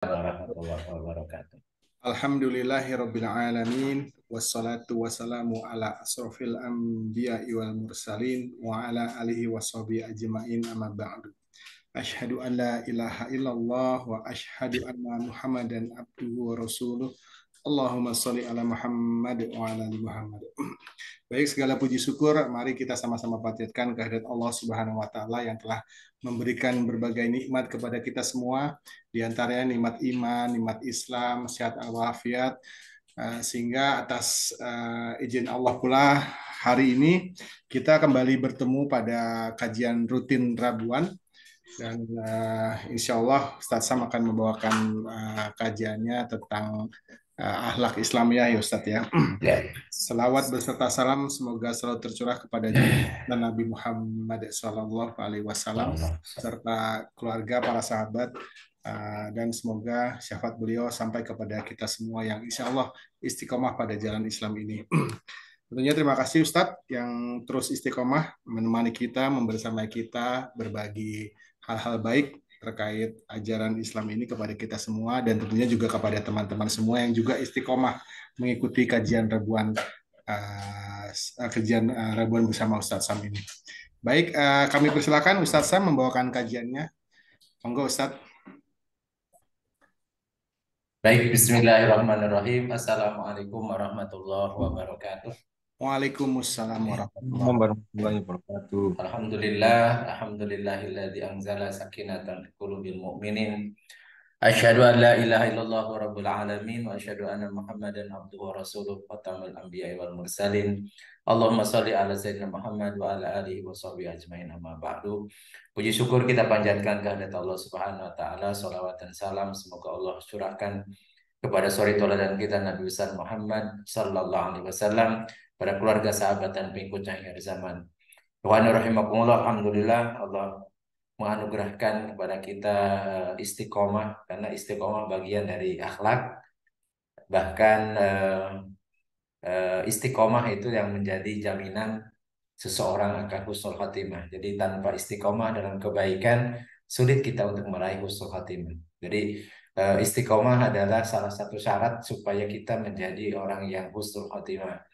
Warahmatullahi wabarakatuh. Alhamdulillahirabbil alamin wassalatu wassalamu ala asrofil anbiya'i wal mursalin wa ala alihi washabihi ajmain amma ba'du. Asyhadu an la ilaha illallah wa asyhadu anna Muhammadan abduhu wa rasuluh. Allahumma sholli ala Muhammad wa ala ali Muhammad. Baik, segala puji syukur, mari kita sama-sama panjatkan kehadirat Allah Subhanahu wa Ta'ala yang telah memberikan berbagai nikmat kepada kita semua, di antaranya nikmat iman, nikmat Islam, sehat walafiat, sehingga atas izin Allah pula hari ini kita kembali bertemu pada kajian rutin Rabuan. Dan insya Allah Ustadz Sam akan membawakan kajiannya tentang akhlak Islamiyah ya Ustadz ya. Ya. Selawat beserta salam semoga selalu tercurah kepada junjungan Nabi Muhammad Sallallahu Alaihi Wasallam serta keluarga para sahabat, dan semoga syafaat beliau sampai kepada kita semua yang insya Allah istiqomah pada jalan Islam ini. Tentunya terima kasih Ustadz yang terus istiqomah menemani kita, membersamai kita, berbagi hal-hal baik terkait ajaran Islam ini kepada kita semua dan tentunya juga kepada teman-teman semua yang juga istiqomah mengikuti kajian Rabuan bersama Ustadz Sam ini. Baik, kami persilakan Ustadz Sam membawakan kajiannya. Monggo Ustadz. Baik, bismillahirrahmanirrahim. Assalamualaikum warahmatullahi wabarakatuh. Waalaikumsalam warahmatullahi wabarakatuh. Warahmatullahi wabarakatuh. Alhamdulillahilladzi anzala sakinatan fi qulubil mu'minin. Asyhadu an la ilaha illallah wa rabbul alamin wa asyhadu anna Muhammadan abduhu wa rasuluh khatamul anbiya'i wal mursalin. Allahumma shalli ala sayyidina Muhammad wa ala alihi wa sahbihi ajmain amma ba'du. Puji syukur kita panjatkan kehadirat Allah Subhanahu wa taala, salawat dan salam semoga Allah curahkan kepada suri tauladan kita Nabi besar Muhammad sallallahu alaihi wasallam, pada keluarga, sahabat dan pengikutnya akhir zaman. Tuhan rahimakumullah, alhamdulillah Allah menganugerahkan kepada kita istiqomah, karena istiqomah bagian dari akhlak. Bahkan istiqomah itu yang menjadi jaminan seseorang akan husnul khatimah. Jadi tanpa istiqomah dalam kebaikan, sulit kita untuk meraih husnul khatimah. Jadi istiqomah adalah salah satu syarat supaya kita menjadi orang yang husnul khatimah.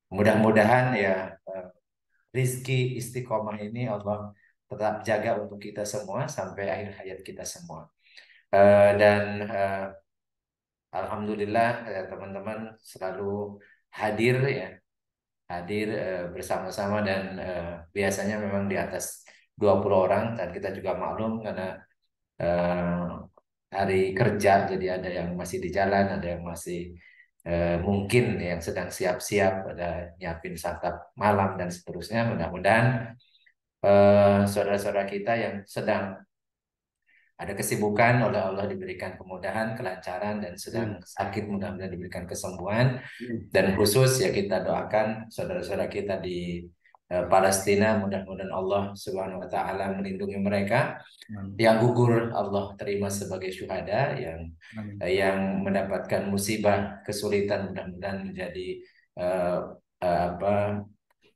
Mudah-mudahan ya rizki istiqomah ini Allah tetap jaga untuk kita semua sampai akhir hayat kita semua. Dan alhamdulillah teman-teman selalu hadir ya, hadir bersama-sama, dan biasanya memang di atas 20 orang, dan kita juga maklum karena hari kerja, jadi ada yang masih di jalan, ada yang masih mungkin yang sedang siap-siap, ada nyiapin santap malam dan seterusnya. Mudah-mudahan saudara-saudara kita yang sedang ada kesibukan oleh Allah diberikan kemudahan, kelancaran, dan sedang sakit mudah-mudahan diberikan kesembuhan. Dan khusus ya kita doakan saudara-saudara kita di Palestina, mudah-mudahan Allah Subhanahu wa taala melindungi mereka. Yang gugur Allah terima sebagai syuhada, yang mendapatkan musibah, kesulitan mudah-mudahan menjadi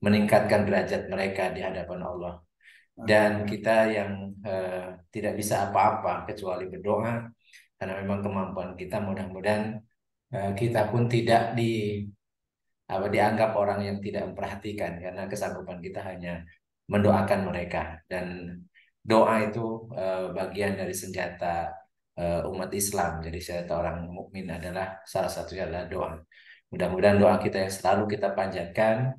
meningkatkan derajat mereka di hadapan Allah. Dan kita yang tidak bisa apa-apa kecuali berdoa, karena memang kemampuan kita mudah-mudahan kita pun tidak dianggap orang yang tidak memperhatikan, karena kesanggupan kita hanya mendoakan mereka. Dan doa itu bagian dari senjata umat Islam. Jadi senjata orang mukmin adalah salah satunya adalah doa. Mudah-mudahan doa kita yang selalu kita panjatkan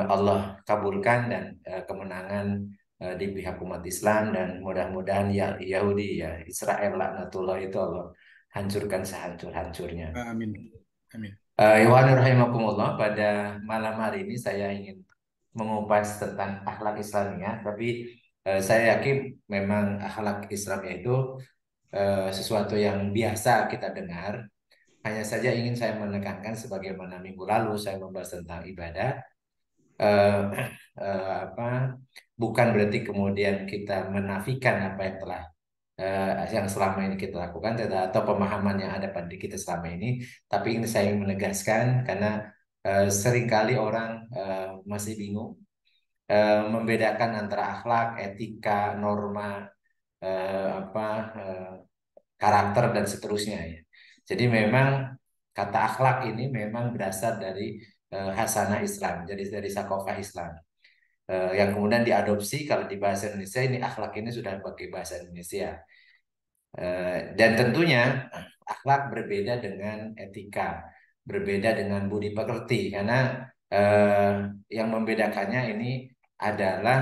Allah kabulkan, dan kemenangan di pihak umat Islam, dan mudah-mudahan ya Yahudi ya Israel laknatullah itu Allah hancurkan sehancur-hancurnya. Amin. Amin. Iwan rahimakumullah, pada malam hari ini saya ingin mengupas tentang akhlak Islamiyah, tapi saya yakin memang akhlak Islamiyah itu sesuatu yang biasa kita dengar. Hanya saja ingin saya menekankan, sebagaimana minggu lalu saya membahas tentang ibadah, bukan berarti kemudian kita menafikan apa yang telah yang selama ini kita lakukan, atau pemahaman yang ada pada kita selama ini. Tapi ini saya ingin menegaskan, karena seringkali orang masih bingung membedakan antara akhlak, etika, norma, karakter dan seterusnya ya. Jadi memang kata akhlak ini memang berasal dari hasanah Islam, jadi dari sakofah Islam. Yang kemudian diadopsi kalau di bahasa Indonesia ini akhlak ini sudah pakai bahasa Indonesia. Dan tentunya akhlak berbeda dengan etika, berbeda dengan budi pekerti karena eh, yang membedakannya ini adalah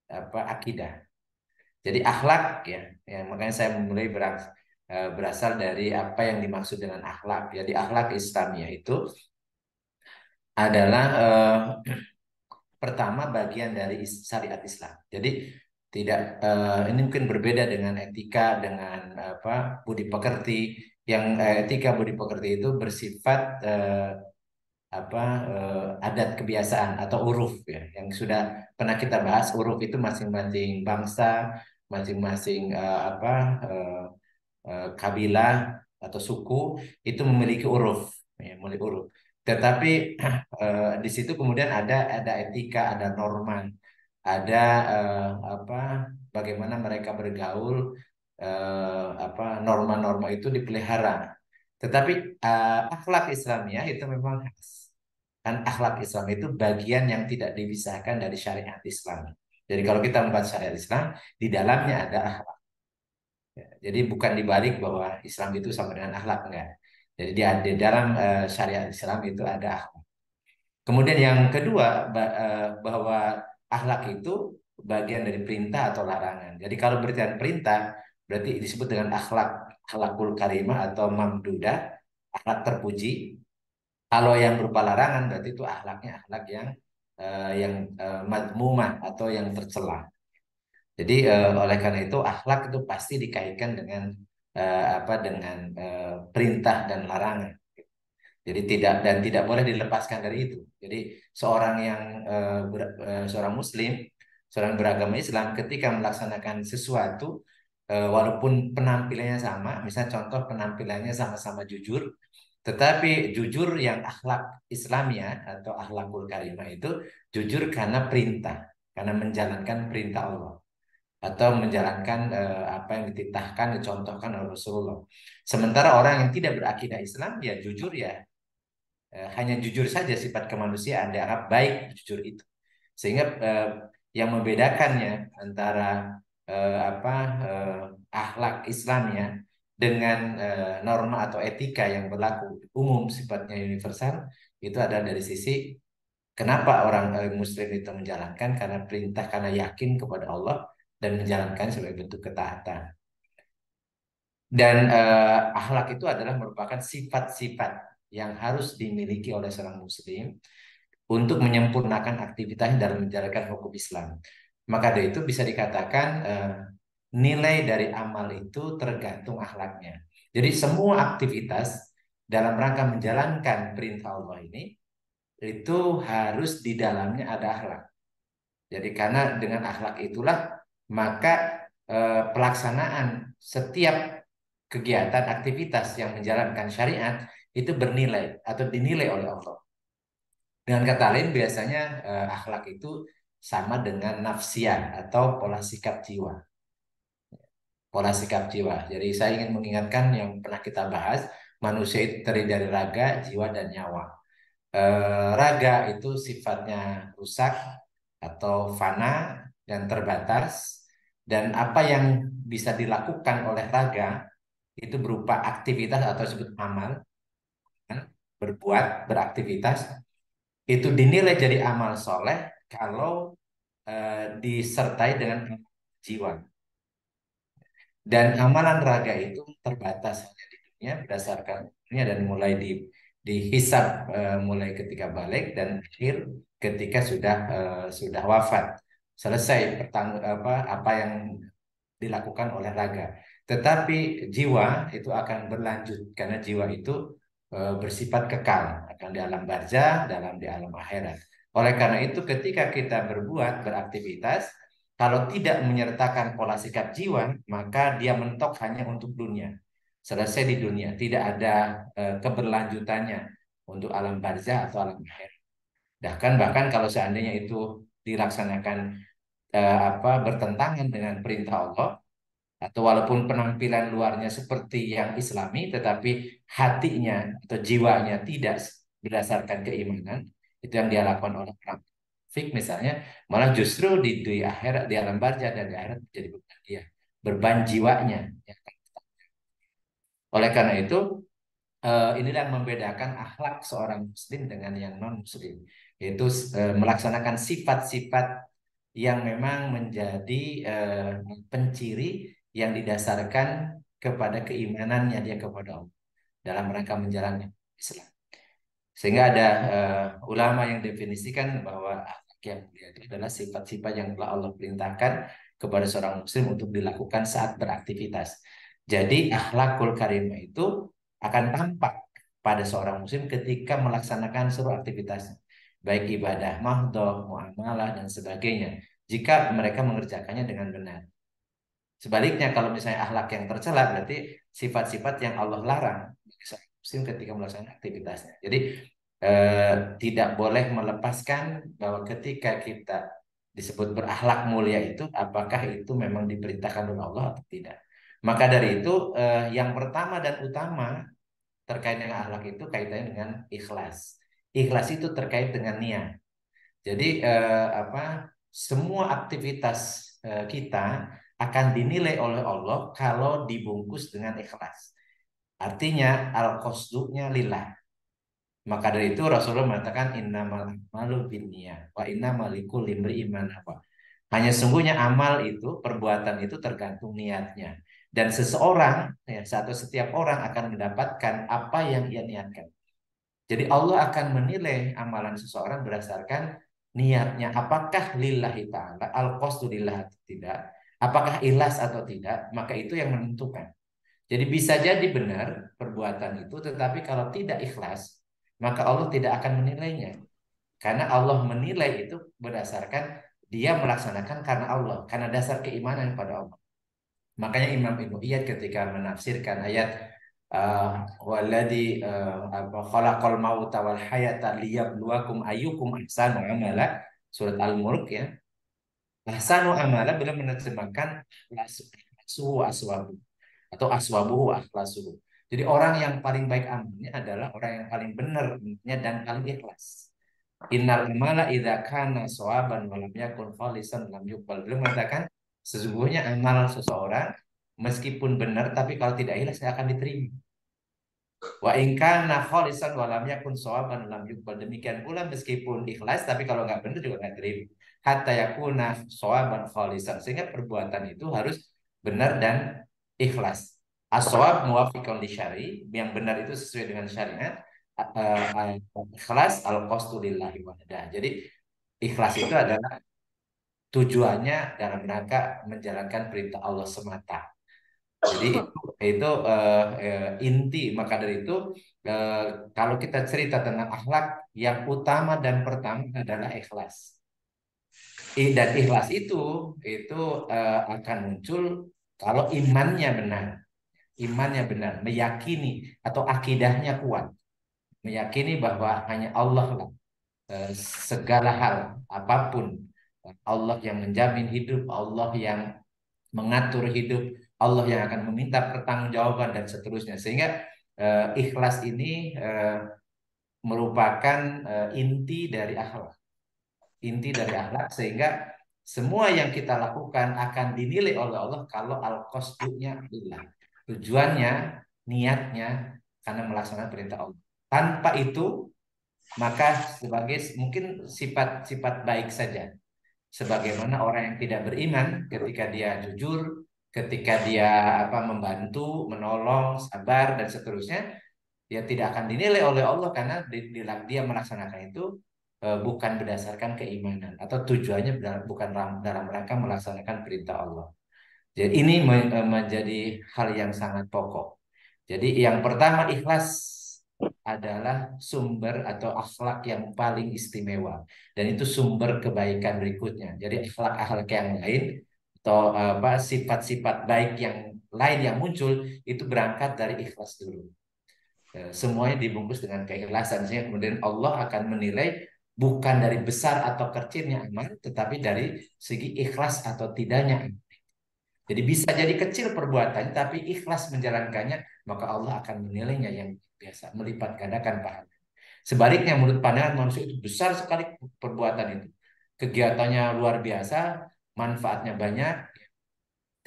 apa akidah. Jadi akhlak ya, ya makanya saya mulai berasal dari apa yang dimaksud dengan akhlak. Jadi akhlak Islamiyah itu adalah pertama bagian dari syariat Islam. Jadi tidak ini mungkin berbeda dengan etika dengan apa budi pekerti. Yang etika budi pekerti itu bersifat apa adat kebiasaan atau uruf ya yang sudah pernah kita bahas. Uruf itu masing-masing bangsa, masing-masing kabilah atau suku itu memiliki uruf, ya, memiliki uruf. Tetapi di situ kemudian ada etika, ada norma, ada apa bagaimana mereka bergaul, apa norma-norma itu dipelihara. Tetapi akhlak Islamiyah itu memang khas. Kan akhlak Islam itu bagian yang tidak dipisahkan dari syariat Islam. Jadi kalau kita membahas syariat Islam, di dalamnya ada akhlak. Ya, jadi bukan dibalik bahwa Islam itu sama dengan akhlak, enggak. Jadi di dalam syariat Islam itu ada akhlak. Kemudian yang kedua bahwa akhlak itu bagian dari perintah atau larangan. Jadi kalau berarti perintah berarti disebut dengan akhlak, akhlakul karimah atau mamdudah, akhlak terpuji. Kalau yang berupa larangan berarti itu akhlaknya akhlak yang madmumah atau yang tercela. Jadi oleh karena itu akhlak itu pasti dikaitkan dengan apa dengan perintah dan larangan. Jadi tidak boleh dilepaskan dari itu. Jadi seorang yang seorang muslim, seorang beragama Islam ketika melaksanakan sesuatu walaupun penampilannya sama, misalnya contoh penampilannya sama-sama jujur, tetapi jujur yang akhlak Islamiyah atau akhlakul karimah itu jujur karena perintah, karena menjalankan perintah Allah atau menjalankan apa yang dititahkan, dicontohkan oleh Rasulullah. Sementara orang yang tidak berakidah Islam, ya jujur ya hanya jujur saja sifat kemanusiaan, dianggap baik jujur itu. Sehingga yang membedakannya antara apa akhlak Islamnya dengan norma atau etika yang berlaku umum sifatnya universal itu adalah dari sisi kenapa orang Muslim itu menjalankan karena perintah, karena yakin kepada Allah dan menjalankan sebagai bentuk ketaatan. Dan akhlak itu adalah merupakan sifat-sifat yang harus dimiliki oleh seorang Muslim untuk menyempurnakan aktivitasnya dalam menjalankan hukum Islam. Maka dari itu bisa dikatakan nilai dari amal itu tergantung akhlaknya. Jadi semua aktivitas dalam rangka menjalankan perintah Allah ini itu harus di dalamnya ada akhlak. Jadi karena dengan akhlak itulah maka pelaksanaan setiap kegiatan aktivitas yang menjalankan syariat itu bernilai atau dinilai oleh Allah. Dengan kata lain biasanya akhlak itu sama dengan nafsian atau pola sikap jiwa. Pola sikap jiwa. Jadi saya ingin mengingatkan yang pernah kita bahas, manusia itu terdiri dari raga, jiwa, dan nyawa. Raga itu sifatnya rusak atau fana dan terbatas. Dan apa yang bisa dilakukan oleh raga itu berupa aktivitas atau disebut amal, kan? Berbuat, beraktivitas, itu dinilai jadi amal soleh kalau disertai dengan jiwa. Dan amalan raga itu terbatas hanya di dunia berdasarkan dunia dan mulai dihisab mulai ketika balik dan akhir ketika sudah wafat. Selesai apa yang dilakukan oleh raga. Tetapi jiwa itu akan berlanjut karena jiwa itu bersifat kekal akan di alam barzah, dalam di alam akhirat. Oleh karena itu ketika kita berbuat beraktivitas kalau tidak menyertakan pola sikap jiwa maka dia mentok hanya untuk dunia. Selesai di dunia, tidak ada keberlanjutannya untuk alam barzah atau alam akhirat. Bahkan kalau seandainya itu dilaksanakan bertentangan dengan perintah Allah Atau walaupun penampilan luarnya seperti yang Islami, tetapi hatinya atau jiwanya tidak berdasarkan keimanan, itu yang dia lakukan oleh orang fik misalnya, malah justru di akhirat, di alam barzah dan di akhirat menjadi beban dia, beban jiwanya. Ya. Oleh karena itu, inilah yang membedakan akhlak seorang muslim dengan yang non muslim, yaitu melaksanakan sifat-sifat yang memang menjadi penciri yang didasarkan kepada keimanannya dia kepada Allah dalam rangka menjalankan Islam. Sehingga ada ulama yang definisikan bahwa akhlak yang mulia itu adalah sifat-sifat yang telah Allah perintahkan kepada seorang muslim untuk dilakukan saat beraktivitas. Jadi akhlakul karimah itu akan tampak pada seorang muslim ketika melaksanakan seluruh aktivitasnya, baik ibadah mahdoh, muamalah dan sebagainya, jika mereka mengerjakannya dengan benar. Sebaliknya kalau misalnya akhlak yang tercela berarti sifat-sifat yang Allah larang bagi seorang muslim ketika melaksanakan aktivitasnya. Jadi tidak boleh melepaskan bahwa ketika kita disebut berakhlak mulia itu apakah itu memang diperintahkan oleh Allah atau tidak. Maka dari itu yang pertama dan utama terkait dengan akhlak itu kaitannya dengan ikhlas. Ikhlas itu terkait dengan niat. Jadi semua aktivitas kita akan dinilai oleh Allah kalau dibungkus dengan ikhlas. Artinya al-qasdunya lillah. Maka dari itu Rasulullah mengatakan innamal a'malu binniyat wa innamal likulli imri'in ma nawa. Hanya sungguhnya amal itu, perbuatan itu tergantung niatnya. Dan seseorang, ya, atau setiap orang akan mendapatkan apa yang ia niatkan. Jadi Allah akan menilai amalan seseorang berdasarkan niatnya. Apakah lillahi ta'ala, al-qasdu lillah atau tidak. Apakah ikhlas atau tidak. Maka itu yang menentukan. Jadi bisa jadi benar perbuatan itu. Tetapi kalau tidak ikhlas, maka Allah tidak akan menilainya. Karena Allah menilai itu berdasarkan dia melaksanakan karena Allah. Karena dasar keimanan pada Allah. Makanya Imam Ibnu Iyad ketika menafsirkan ayat waladhi khalaqal mauta wal hayata liyabluwakum ayyukum ahsanu amala, surat Al-Mulk ya. Ahsanu amala bila menerjemahkan akhlasuhu aswabu atau aswabuhu akhlasuhu. Jadi orang yang paling baik amalnya adalah orang yang paling benar amalnya dan paling ikhlas. Innal amala idza kana shawaban wa lam yakun khalisan lam yuqbal. Beliau mengatakan sesungguhnya amal seseorang meskipun benar tapi kalau tidak ikhlas tidak akan diterima. Wa in kana khalisan wa lam yakun shawaban lam yuqbal. Demikian pula meskipun ikhlas tapi kalau nggak benar juga nggak terima. Hatta yakuna shawaban khalisan. Sehingga perbuatan itu harus benar dan ikhlas. As-shawab muwafiqun li syari, yang benar itu sesuai dengan syariat. Ikhlas al-qasdu lillahi wahdah. Jadi ikhlas itu adalah tujuannya dalam rangka menjalankan perintah Allah semata. Jadi itu inti. Maka dari itu eh, kalau kita cerita tentang akhlak, yang utama dan pertama adalah ikhlas. Dan ikhlas itu akan muncul kalau imannya benar. Imannya benar, meyakini atau akidahnya kuat, meyakini bahwa hanya Allah lah segala hal apapun, Allah yang menjamin hidup, Allah yang mengatur hidup, Allah yang akan meminta pertanggungjawaban dan seterusnya. Sehingga ikhlas ini merupakan inti dari akhlak, inti dari akhlak, sehingga semua yang kita lakukan akan dinilai oleh Allah kalau al-qasdunya adalah tujuannya, niatnya karena melaksanakan perintah Allah. Tanpa itu maka sebagai mungkin sifat-sifat baik saja. Sebagaimana orang yang tidak beriman ketika dia jujur, ketika dia membantu, menolong, sabar dan seterusnya, dia tidak akan dinilai oleh Allah karena dia melaksanakan itu bukan berdasarkan keimanan atau tujuannya bukan dalam rangka melaksanakan perintah Allah. Jadi ini menjadi hal yang sangat pokok. Jadi yang pertama ikhlas adalah sumber atau akhlak yang paling istimewa dan itu sumber kebaikan berikutnya. Jadi akhlak-akhlak yang lain atau sifat-sifat baik yang lain yang muncul itu berangkat dari ikhlas dulu. Semuanya dibungkus dengan keikhlasan sehingga kemudian Allah akan menilai bukan dari besar atau kecilnya amal tetapi dari segi ikhlas atau tidaknya amal. Jadi bisa jadi kecil perbuatannya, tapi ikhlas menjalankannya, maka Allah akan menilainya yang biasa, melipat gandakan pahala. Sebaliknya, menurut pandangan manusia itu besar sekali perbuatan itu. Kegiatannya luar biasa, manfaatnya banyak,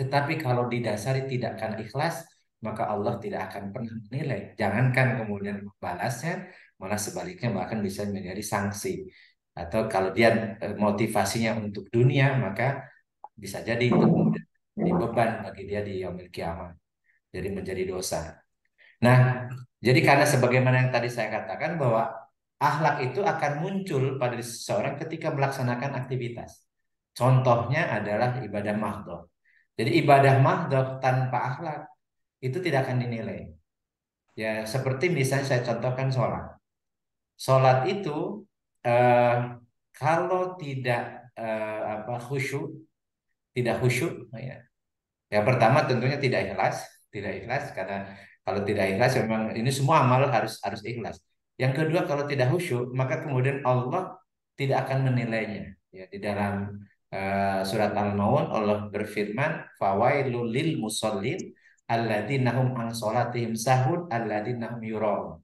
tetapi kalau didasari tidak karena ikhlas, maka Allah tidak akan pernah menilai. Jangankan kemudian membalasnya, malah sebaliknya bahkan bisa menjadi sanksi. Atau kalau dia motivasinya untuk dunia, maka bisa jadi itu kemudian jadi beban bagi dia di yaumil kiamah. Jadi menjadi dosa. Nah, jadi karena sebagaimana yang tadi saya katakan bahwa akhlak itu akan muncul pada seseorang ketika melaksanakan aktivitas. Contohnya adalah ibadah mahdhah. Jadi ibadah mahdhah tanpa akhlak itu tidak akan dinilai. Ya, seperti misalnya saya contohkan sholat. Sholat itu eh, kalau tidak khusyuk, tidak khusyuk, ya. Yang pertama tentunya tidak ikhlas karena kalau tidak ikhlas memang ini semua amal harus ikhlas. Yang kedua kalau tidak khusyuk maka kemudian Allah tidak akan menilainya. Ya, di dalam surat Al-Maun Allah berfirman, "Fawailul lil musallin alladzina hum an sholatihim sahun alladzina hum yuraun."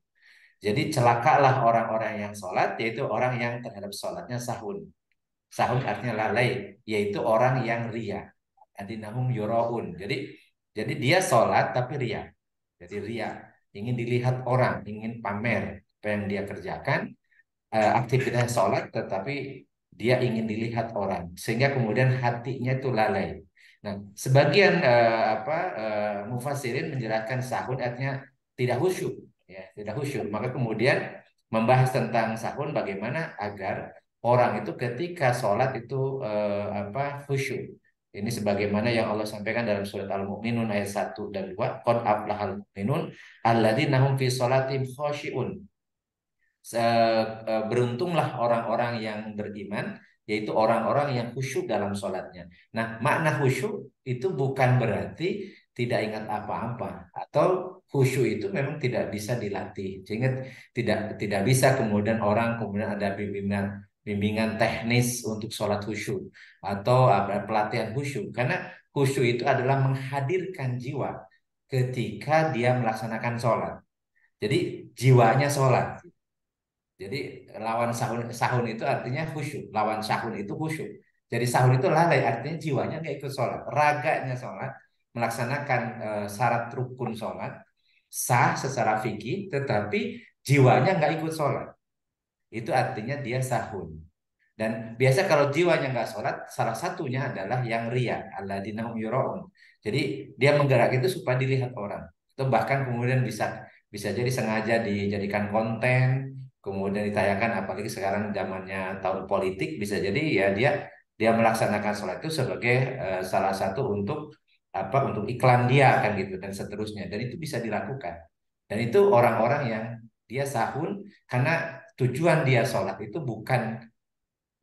Jadi celakalah orang-orang yang sholat, yaitu orang yang terhadap sholatnya sahun. Sahun artinya lalai, yaitu orang yang ria. Adinahum yuraun. Jadi dia sholat tapi ria. Jadi ria, ingin dilihat orang, ingin pamer apa yang dia kerjakan, aktivitas sholat, tetapi dia ingin dilihat orang, sehingga kemudian hatinya itu lalai. Nah, sebagian mufassirin menjelaskan sahun artinya tidak khusyuk, ya, tidak khusyuk. Maka kemudian membahas tentang sahun bagaimana agar orang itu ketika sholat itu khusyuk. Ini sebagaimana yang Allah sampaikan dalam surat Al-Mu'minun ayat 1 dan 2. Qad aflahal mu'minun alladzina hum fi sholatihim khashi'un. Beruntunglah orang-orang yang beriman, yaitu orang-orang yang khusyuk dalam sholatnya. Nah, makna khusyuk itu bukan berarti tidak ingat apa-apa, atau khusyuk itu memang tidak bisa dilatih, sehingga tidak bisa kemudian orang kemudian ada bimbingan bimbingan teknis untuk sholat khusyuk atau ada pelatihan khusyuk, karena khusyuk itu adalah menghadirkan jiwa ketika dia melaksanakan sholat. Jadi jiwanya sholat. Jadi lawan sahun sahun itu artinya khusyuk. Lawan sahun itu khusyuk. Jadi sahun itu lalai artinya jiwanya nggak ikut sholat. Raganya sholat, melaksanakan syarat rukun sholat, sah secara fikih, tetapi jiwanya nggak ikut sholat. Itu artinya dia sahun. Dan biasa kalau jiwanya nggak sholat, salah satunya adalah yang ria, alladzina hum yuraun. Jadi dia menggerak itu supaya dilihat orang. Itu bahkan kemudian bisa bisa jadi sengaja dijadikan konten, kemudian ditayangkan. Apalagi sekarang zamannya tahun politik, bisa jadi ya dia dia melaksanakan sholat itu sebagai salah satu untuk iklan dia kan gitu dan seterusnya. Dan itu bisa dilakukan. Dan itu orang-orang yang dia sahun karena tujuan dia sholat itu bukan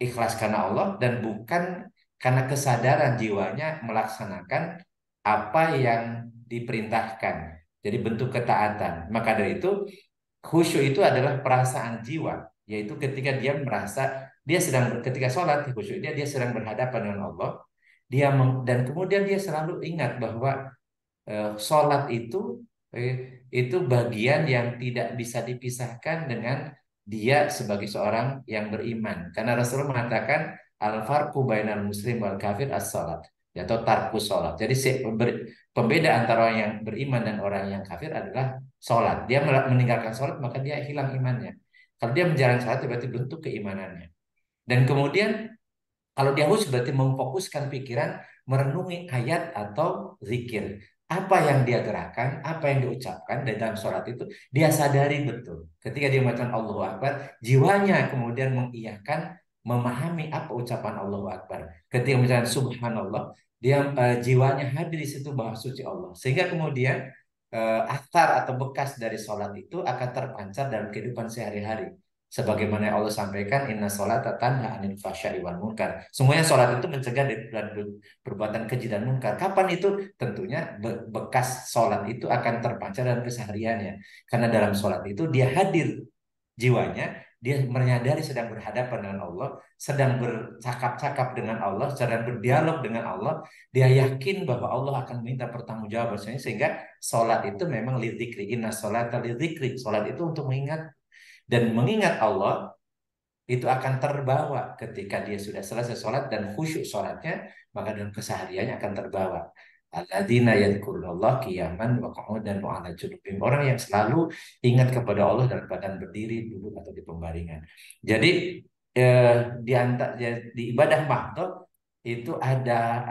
ikhlas karena Allah dan bukan karena kesadaran jiwanya melaksanakan apa yang diperintahkan. Jadi bentuk ketaatan. Maka dari itu khusyuk itu adalah perasaan jiwa, yaitu ketika dia merasa dia sedang ketika sholat khusyuk dia sedang berhadapan dengan Allah. Dan kemudian dia selalu ingat bahwa sholat itu bagian yang tidak bisa dipisahkan dengan dia sebagai seorang yang beriman. Karena Rasulullah mengatakan al-farqu bainal muslim wal kafir as-salat, atau tarkus sholat. Jadi pembeda antara orang yang beriman dan orang yang kafir adalah sholat. Dia meninggalkan sholat maka dia hilang imannya. Kalau dia menjalankan sholat berarti bentuk keimanannya. Dan kemudian kalau dia khusus berarti memfokuskan pikiran, merenungi ayat atau zikir. Apa yang dia gerakan, apa yang diucapkan di dalam sholat itu, dia sadari betul. Ketika dia mengatakan Allahu Akbar, jiwanya kemudian mengiyakan, memahami apa ucapan Allahu Akbar. Ketika misalnya Subhanallah, dia jiwanya hadir di situ bahwa suci Allah. Sehingga kemudian akar atau bekas dari sholat itu akan terpancar dalam kehidupan sehari-hari. Sebagaimana yang Allah sampaikan, inna sholata tanha anil fahsya'i wal munkar. Semuanya sholat itu mencegah dari perbuatan keji dan munkar. Kapan itu? Tentunya bekas sholat itu akan terpancar dalam kesehariannya. Karena dalam sholat itu dia hadir jiwanya dia menyadari sedang berhadapan dengan Allah, sedang bercakap-cakap dengan Allah, sedang berdialog dengan Allah, dia yakin bahwa Allah akan minta pertanggungjawaban, sehingga sholat itu memang lidzikri, inna sholata lidzikri, sholat itu untuk mengingat, dan mengingat Allah itu akan terbawa ketika dia sudah selesai sholat dan khusyuk sholatnya, maka dalam kesehariannya akan terbawa. Alladzina yadhkurullah qiyaman wa qu'udan wa 'ala junubihim. Orang yang selalu ingat kepada Allah dalam keadaan berdiri, duduk atau di pembaringan. Jadi di ibadah mahdoh itu ada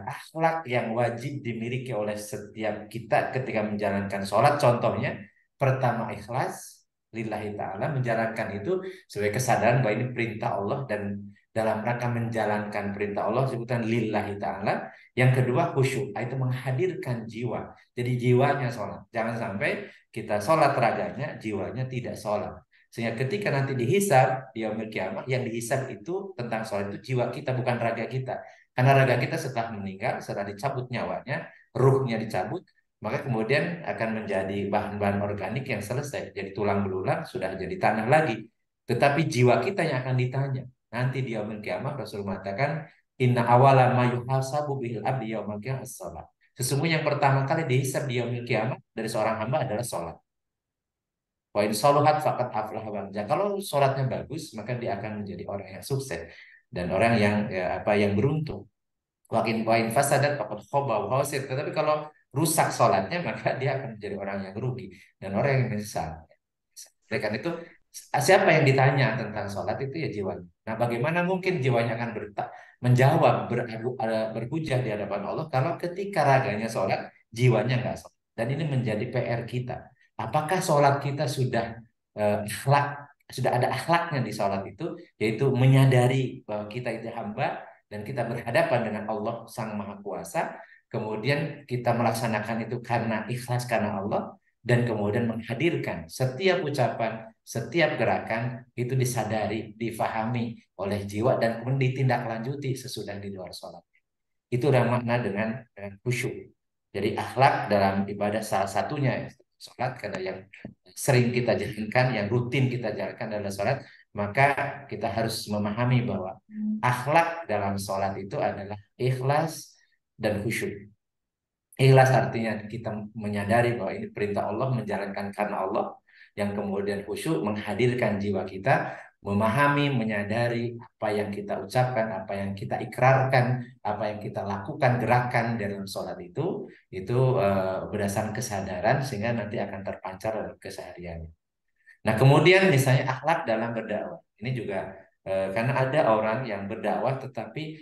akhlak yang wajib dimiliki oleh setiap kita ketika menjalankan sholat. Contohnya, pertama ikhlas lillahi ta'ala, menjalankan itu sebagai kesadaran bahwa ini perintah Allah dan dalam rangka menjalankan perintah Allah sebutan lillahi ta'ala. Yang kedua khusyuk, itu menghadirkan jiwa, jadi jiwanya sholat. Jangan sampai kita sholat raganya, jiwanya tidak sholat, sehingga ketika nanti dihisab di yaumil kiamah, yang dihisab itu tentang sholat itu jiwa kita, bukan raga kita. Karena raga kita setelah meninggal, setelah dicabut nyawanya, ruhnya dicabut, maka kemudian akan menjadi bahan-bahan organik yang selesai, jadi tulang belulang, sudah jadi tanah lagi. Tetapi jiwa kita yang akan ditanya nanti di yaumil kiamah. Rasul mengatakan, inna awala ma yuhasabu bihil abdi yaumil kiamah as-salat. Sesungguhnya yang pertama kali dihisab di yaumil kiamah dari seorang hamba adalah sholat. Wa in sholuhat faqad aflaha wa anjah. Kalau sholatnya bagus, maka dia akan menjadi orang yang sukses dan orang yang yang beruntung. Wa in fasadat faqad khaba wa khasir. Tetapi kalau rusak sholatnya, maka dia akan menjadi orang yang rugi dan orang yang menyesal. Oleh karena itu, siapa yang ditanya tentang sholat itu ya jiwanya. Nah, bagaimana mungkin jiwanya akan menjawab, berhujah di hadapan Allah kalau ketika raganya sholat, jiwanya nggak sholat. Dan ini menjadi PR kita. Apakah sholat kita sudah akhlak, sudah ada akhlaknya di sholat itu, yaitu menyadari bahwa kita itu hamba dan kita berhadapan dengan Allah Sang Maha Kuasa. Kemudian kita melaksanakan itu karena ikhlas karena Allah, dan kemudian menghadirkan setiap ucapan, setiap gerakan itu disadari, difahami oleh jiwa, dan kemudian ditindaklanjuti sesudah di luar sholat. Itulah makna dengan khusyuk. Jadi akhlak dalam ibadah salah satunya ya, sholat, karena yang sering kita jalankan, yang rutin kita jalankan adalah sholat, maka kita harus memahami bahwa akhlak dalam sholat itu adalah ikhlas dan khusyuk. Ikhlas artinya kita menyadari bahwa ini perintah Allah, menjalankan karena Allah. Yang kemudian khusyuk, menghadirkan jiwa kita, memahami, menyadari apa yang kita ucapkan, apa yang kita ikrarkan, apa yang kita lakukan, gerakan dalam sholat itu berdasarkan kesadaran, sehingga nanti akan terpancar dalam keseharian. Nah, kemudian misalnya akhlak dalam berdakwah. Ini juga karena ada orang yang berdakwah tetapi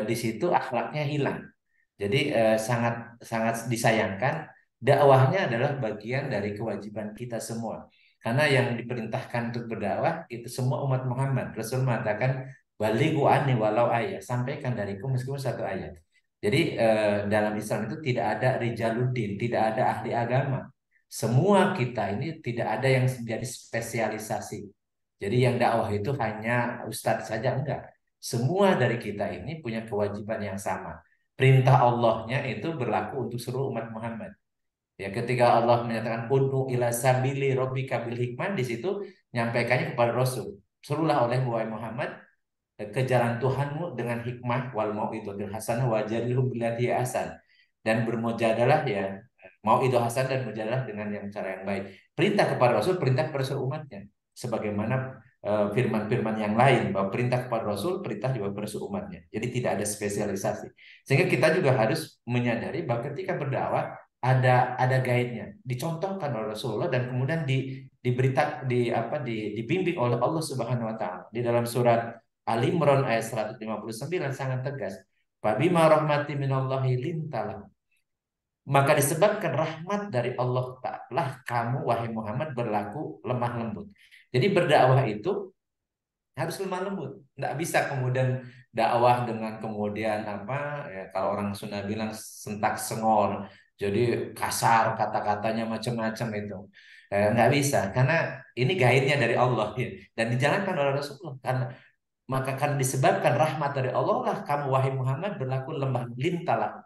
di situ akhlaknya hilang. Jadi sangat sangat disayangkan, dakwahnya adalah bagian dari kewajiban kita semua. Karena yang diperintahkan untuk berdakwah itu semua umat Muhammad. Rasul mengatakan, balighu anni walau ayat, sampaikan dariku meskipun satu ayat. Jadi dalam Islam itu tidak ada rijaluddin, tidak ada ahli agama. Semua kita ini tidak ada yang menjadi spesialisasi. Jadi yang dakwah itu hanya ustadz saja, enggak. Semua dari kita ini punya kewajiban yang sama. Perintah Allahnya itu berlaku untuk seluruh umat Muhammad. Ya, ketika Allah menyatakan ud'u ila sabili rabbika bil hikmah, di situ nyampaikannya kepada Rasul. Serulah oleh wahai Muhammad ke jalan Tuhanmu dengan hikmah wal mau'izatil hasanah wajadilhum billati ahsan, dan bermujadalah ya, mau itu hasan dan mujadalah dengan yang cara yang baik. Perintah kepada Rasul, perintah kepada seluruh umatnya. Sebagaimana firman-firman yang lain bahwa perintah kepada Rasul, perintah juga kepada seluruh umatnya. Jadi tidak ada spesialisasi. Sehingga kita juga harus menyadari bahwa ketika berdakwah ada guide-nya, dicontohkan oleh Rasulullah, dan kemudian dibimbing oleh Allah Subhanahu wa taala. Di dalam surat Ali Imran ayat 159 sangat tegas. Fabima rahmati minallahi lintalah. Maka disebabkan rahmat dari Allah Ta'ala, kamu wahai Muhammad berlaku lemah lembut. Jadi berdakwah itu harus lemah lembut. Nggak bisa kemudian dakwah dengan kemudian ya, kalau orang Sunda bilang sentak sengor. Jadi kasar, kata-katanya macam-macam itu. Nggak bisa, karena ini gairnya dari Allah ya, dan dijalankan oleh Rasulullah. Karena maka kan disebabkan rahmat dari Allah lah kamu wahai Muhammad berlaku lemah lintalah.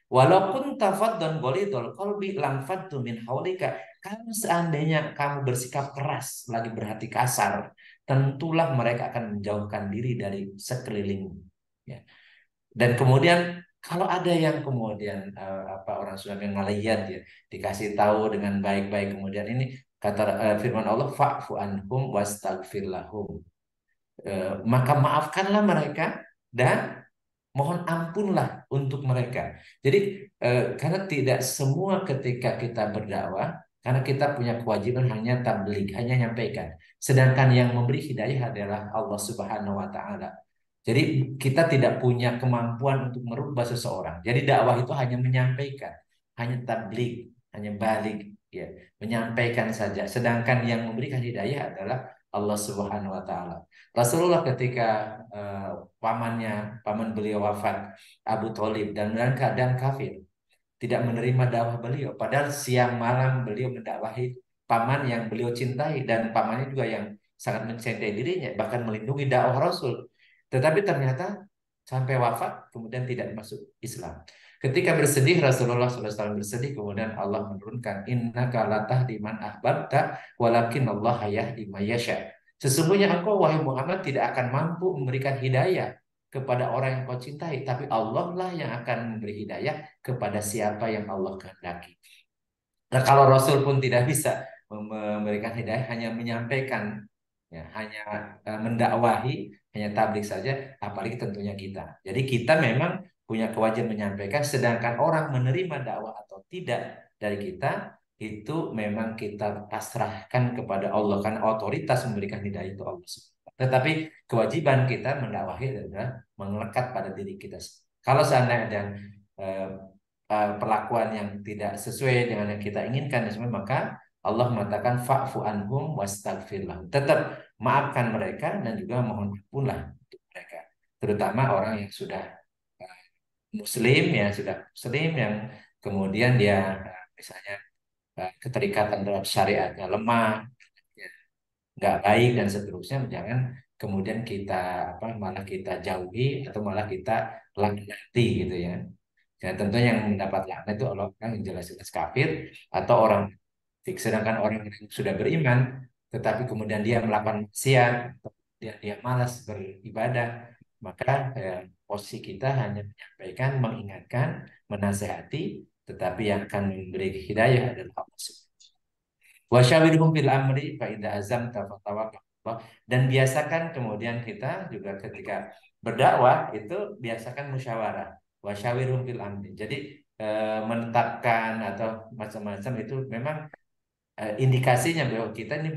Walau kunta faddan ghalidhal qalbi lam faddu min haulika. Kalau seandainya kamu bersikap keras, lagi berhati kasar, tentulah mereka akan menjauhkan diri dari sekelilingmu. Ya. Dan kemudian kalau ada yang kemudian apa orang Sunda yang ngelihat ya, dikasih tahu dengan baik-baik, kemudian ini kata firman Allah, fa'fu anhum wastaghfir lahum. Maka maafkanlah mereka dan mohon ampunlah untuk mereka. Jadi karena tidak semua ketika kita berdakwah, karena kita punya kewajiban hanya tabligh, hanya nyampaikan. Sedangkan yang memberi hidayah adalah Allah Subhanahu wa taala. Jadi kita tidak punya kemampuan untuk merubah seseorang. Jadi dakwah itu hanya menyampaikan, hanya tabligh, hanya balik, ya, menyampaikan saja. Sedangkan yang memberikan hidayah adalah Allah Subhanahu wa taala. Rasulullah ketika paman beliau wafat, Abu Thalib, dan dalam keadaan kafir, tidak menerima dakwah beliau. Padahal siang malam beliau mendakwahi paman yang beliau cintai dan pamannya juga yang sangat mencintai dirinya, bahkan melindungi dakwah Rasul. Tetapi ternyata sampai wafat kemudian tidak masuk Islam. Ketika bersedih Rasulullah SAW bersedih, kemudian Allah menurunkan innaka la tahdi man ahbabta walakin Allah yahdi may yasha. Sesungguhnya engkau wahai Muhammad tidak akan mampu memberikan hidayah kepada orang yang kau cintai, tapi Allah lah yang akan memberi hidayah kepada siapa yang Allah kehendaki. Nah, kalau Rasul pun tidak bisa memberikan hidayah, hanya menyampaikan, ya, hanya mendakwahi, hanya tablik saja, apalagi tentunya kita. Jadi kita memang punya kewajiban menyampaikan, sedangkan orang menerima dakwah atau tidak dari kita, itu memang kita pasrahkan kepada Allah, karena otoritas memberikan hidayah itu Allah. Tetapi kewajiban kita mendakwahi adalah melekat pada diri kita. Kalau seandainya ada eh, perlakuan yang tidak sesuai dengan yang kita inginkan, maka Allah mengatakan fa'fu anhum wastaghfir lahum. Tetap maafkan mereka dan juga mohon ampunlah untuk mereka. Terutama orang yang sudah eh, muslim, ya sudah muslim yang kemudian dia misalnya keterikatan terhadap syariatnya lemah, ya, nggak baik dan seterusnya, jangan kemudian kita apa malah kita jauhi atau malah kita laknati gitu ya. Ya, tentunya yang mendapat laknat itu orang yang jelas-jelas kafir atau orang fik. Sedangkan orang yang sudah beriman, tetapi kemudian dia melakukan maksiat, dia malas beribadah, maka posisi kita hanya menyampaikan, mengingatkan, menasehati, tetapi yang akan memberi hidayah adalah Allah. Wasyawirhum fil amri fa idza azamta fatawakkal. Dan biasakan kemudian kita juga ketika berdakwah itu biasakan musyawarah. Wasyawirhum fil amri. Jadi menetapkan atau macam-macam itu memang indikasinya bahwa kita ini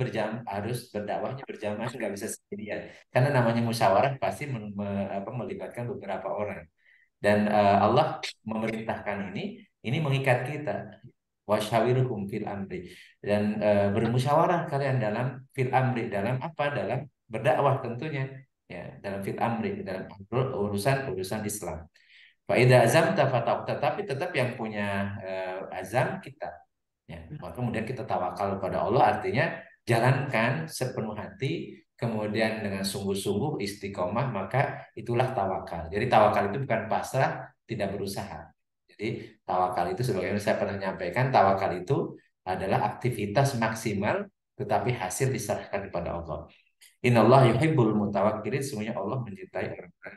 harus berdakwahnya berjamaah, nggak bisa sendirian. Karena namanya musyawarah pasti melibatkan beberapa orang. Dan Allah memerintahkan ini mengikat kita. Wasyawiruhum fil amri. Dan bermusyawarah kalian dalam fil amri, dalam apa? Dalam berdakwah tentunya. Ya, dalam fil amri, dalam urusan Islam. Faida azam tafatak, tetapi tetap yang punya azam kita. Ya, maka kemudian kita tawakal kepada Allah, artinya jalankan sepenuh hati, kemudian dengan sungguh-sungguh istiqomah, maka itulah tawakal. Jadi tawakal itu bukan pasrah, tidak berusaha. Jadi tawakal itu sebagaimana saya pernah menyampaikan, tawakal itu adalah aktivitas maksimal, tetapi hasil diserahkan kepada Allah. Inallah yuhibbul mutawakkilin, semuanya Allah mencintai orang-orang.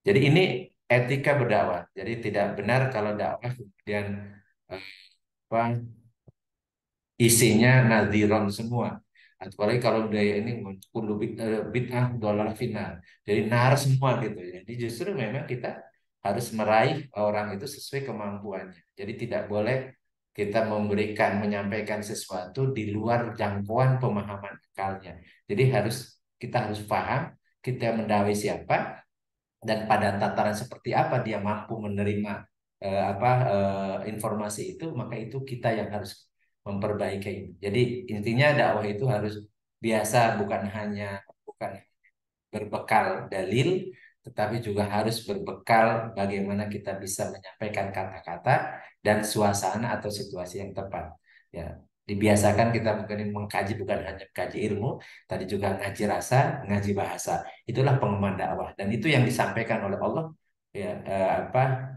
Jadi ini etika berdakwah. Jadi tidak benar kalau dakwah kemudian eh, apa isinya nadhiron semua. Apalagi kalau budaya ini kullu bid'ah dhalalah finnar. Jadi nar semua gitu ya. Jadi justru memang kita harus meraih orang itu sesuai kemampuannya. Jadi tidak boleh kita menyampaikan sesuatu di luar jangkauan pemahaman akalnya. Jadi kita harus paham kita mendawai siapa dan pada tataran seperti apa dia mampu menerima informasi itu, maka itu kita yang harus memperbaiki ini. Jadi intinya dakwah itu harus biasa, bukan berbekal dalil, tetapi juga harus berbekal bagaimana kita bisa menyampaikan kata-kata dan suasana atau situasi yang tepat. Ya, dibiasakan kita bukan mengkaji, bukan hanya kaji ilmu, tadi juga ngaji rasa, ngaji bahasa. Itulah pengemban dakwah dan itu yang disampaikan oleh Allah, ya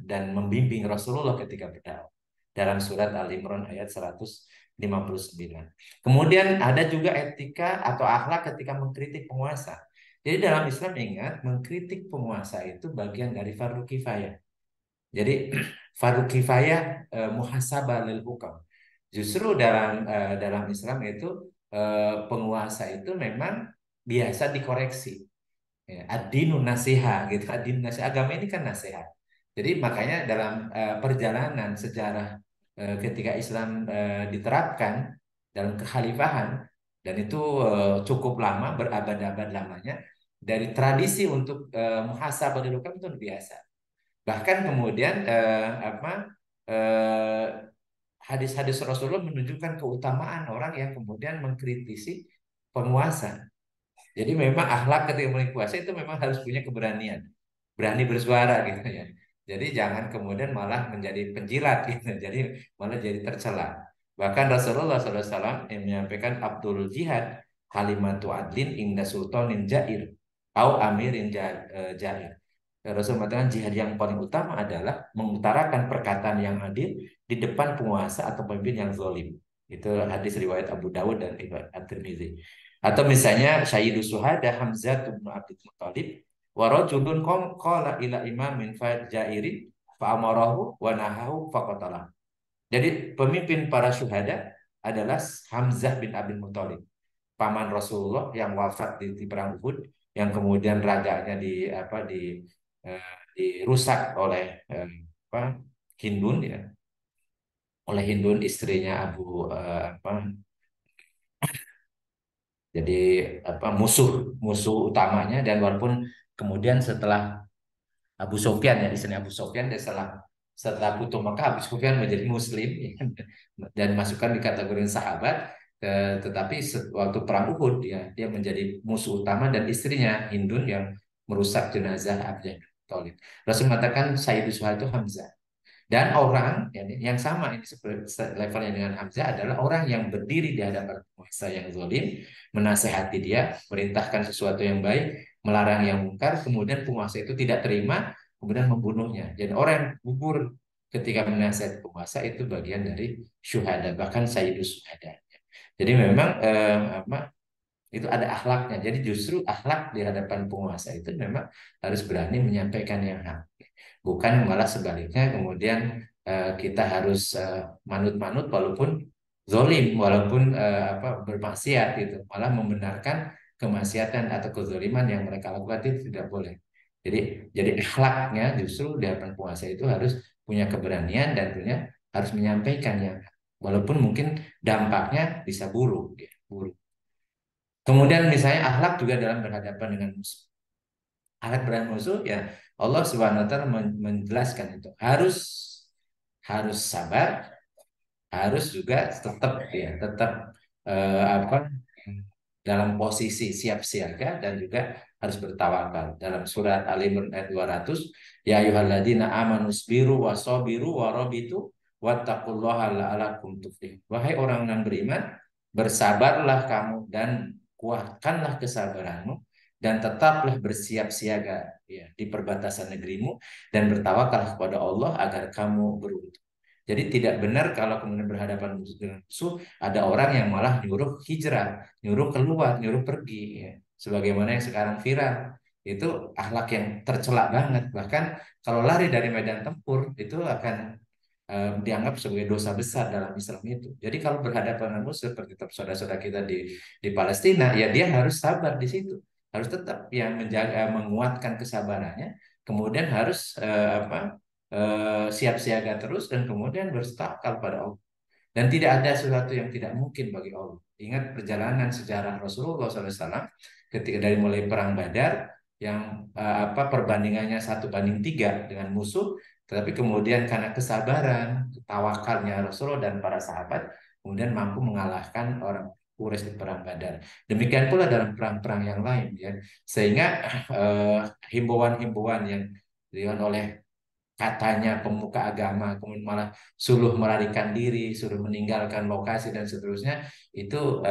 dan membimbing Rasulullah ketika berdakwah. Dalam surat Al-Imran ayat 159. Kemudian ada juga etika atau akhlak ketika mengkritik penguasa. Jadi dalam Islam ingat, mengkritik penguasa itu bagian dari fardu kifayah. Jadi fardu kifayah muhasabah lil hukam. Justru dalam Islam itu penguasa itu memang biasa dikoreksi. Ya, ad-dinu nasiha gitu. Ad-dinu nasiha. Agama ini kan nasihat. Jadi makanya dalam perjalanan sejarah ketika Islam diterapkan dalam kekhalifahan dan itu cukup lama, berabad-abad lamanya, dari tradisi untuk muhasabah lil hukam itu biasa. Bahkan kemudian eh, hadis-hadis Rasulullah menunjukkan keutamaan orang yang kemudian mengkritisi penguasa. Jadi memang akhlak ketika memiliki kuasa itu memang harus punya keberanian, berani bersuara gitu ya. Jadi jangan kemudian malah menjadi penjilat gitu. Jadi malah jadi tercela. Bahkan Rasulullah SAW yang menyampaikan Abdul Jihad kalimatu adlin inda sultanin jair au amirin jair. Rasul mengatakan jihad yang paling utama adalah mengutarakan perkataan yang adil di depan penguasa atau pemimpin yang zalim. Itu hadis riwayat Abu Dawud dan At-Tirmizi. Atau misalnya Sayyidus Suhada Hamzah bin Abdul Muthalib wa rajulun qala ila imamin fajairin fa amarahu wa nahahu faqatalah. Jadi pemimpin para syuhada adalah Hamzah bin Abdul Muthalib, paman Rasulullah yang wafat di perang Uhud, yang kemudian raganya dirusak oleh apa Hindun ya, oleh Hindun istrinya Abu jadi musuh musuh utamanya. Dan walaupun kemudian setelah Abu Sufyan ya, istrinya Abu Sufyan, dan setelah Futuh Makkah Abu Sufyan menjadi Muslim ya, dan masukkan di kategori sahabat, tetapi waktu perang Uhud dia menjadi musuh utama dan istrinya Hindun yang merusak jenazah Abdul Thalib. Rasul mengatakan Sayyidus Suhada itu Hamzah. Dan orang yang sama ini levelnya dengan Hamzah adalah orang yang berdiri di hadapan penguasa yang zalim, menasehati dia, merintahkan sesuatu yang baik, melarang yang mungkar, kemudian penguasa itu tidak terima, kemudian membunuhnya. Dan orang yang gugur ketika menasihati penguasa itu bagian dari syuhada, bahkan sayyidus syuhada. Jadi memang itu ada akhlaknya. Jadi justru akhlak di hadapan penguasa itu memang harus berani menyampaikan yang hak. Bukan malah sebaliknya kemudian kita harus manut-manut walaupun zolim, walaupun bermaksiat itu, malah membenarkan kemaksiatan atau kezoliman yang mereka lakukan itu tidak boleh. Jadi akhlaknya justru di hadapan penguasa itu harus punya keberanian dan harus menyampaikan yang hak. Walaupun mungkin dampaknya bisa buruk, ya, buruk. Kemudian misalnya akhlak juga dalam berhadapan dengan musuh. Akhlak berhadapan musuh ya Allah Subhanahu wa taala menjelaskan itu harus sabar, harus juga tetap dalam posisi siap siaga dan juga harus bertawakal. Dalam surat Al-Imran ayat 200, ya ayyuhalladzina amanu sabiru wasabiru warabitu wattaqullaha la'alakum tuflihun. Wahai orang yang beriman, bersabarlah kamu dan kuatkanlah kesabaranmu dan tetaplah bersiap siaga ya di perbatasan negerimu dan bertawakallah kepada Allah agar kamu beruntung. Jadi tidak benar kalau kemudian berhadapan dengan musuh ada orang yang malah nyuruh hijrah, nyuruh keluar, nyuruh pergi ya. Sebagaimana yang sekarang viral. Itu akhlak yang tercela banget. Bahkan kalau lari dari medan tempur itu akan dianggap sebagai dosa besar dalam Islam itu. Jadi kalau berhadapan dengan musuh seperti saudara-saudara kita di Palestina, ya dia harus sabar di situ. Harus tetap yang menjaga menguatkan kesabarannya, kemudian harus siap siaga terus dan kemudian bertawakal pada Allah. Dan tidak ada sesuatu yang tidak mungkin bagi Allah. Ingat perjalanan sejarah Rasulullah SAW ketika dari mulai perang Badar yang perbandingannya 1 banding 3 dengan musuh, tetapi kemudian karena kesabaran, tawakalnya Rasulullah dan para sahabat, kemudian mampu mengalahkan orang Quraisy di perang Badar. Demikian pula dalam perang-perang yang lain, ya. Sehingga himbauan-himbauan yang diberikan oleh katanya pemuka agama kemudian malah suruh melarikan diri, suruh meninggalkan lokasi dan seterusnya itu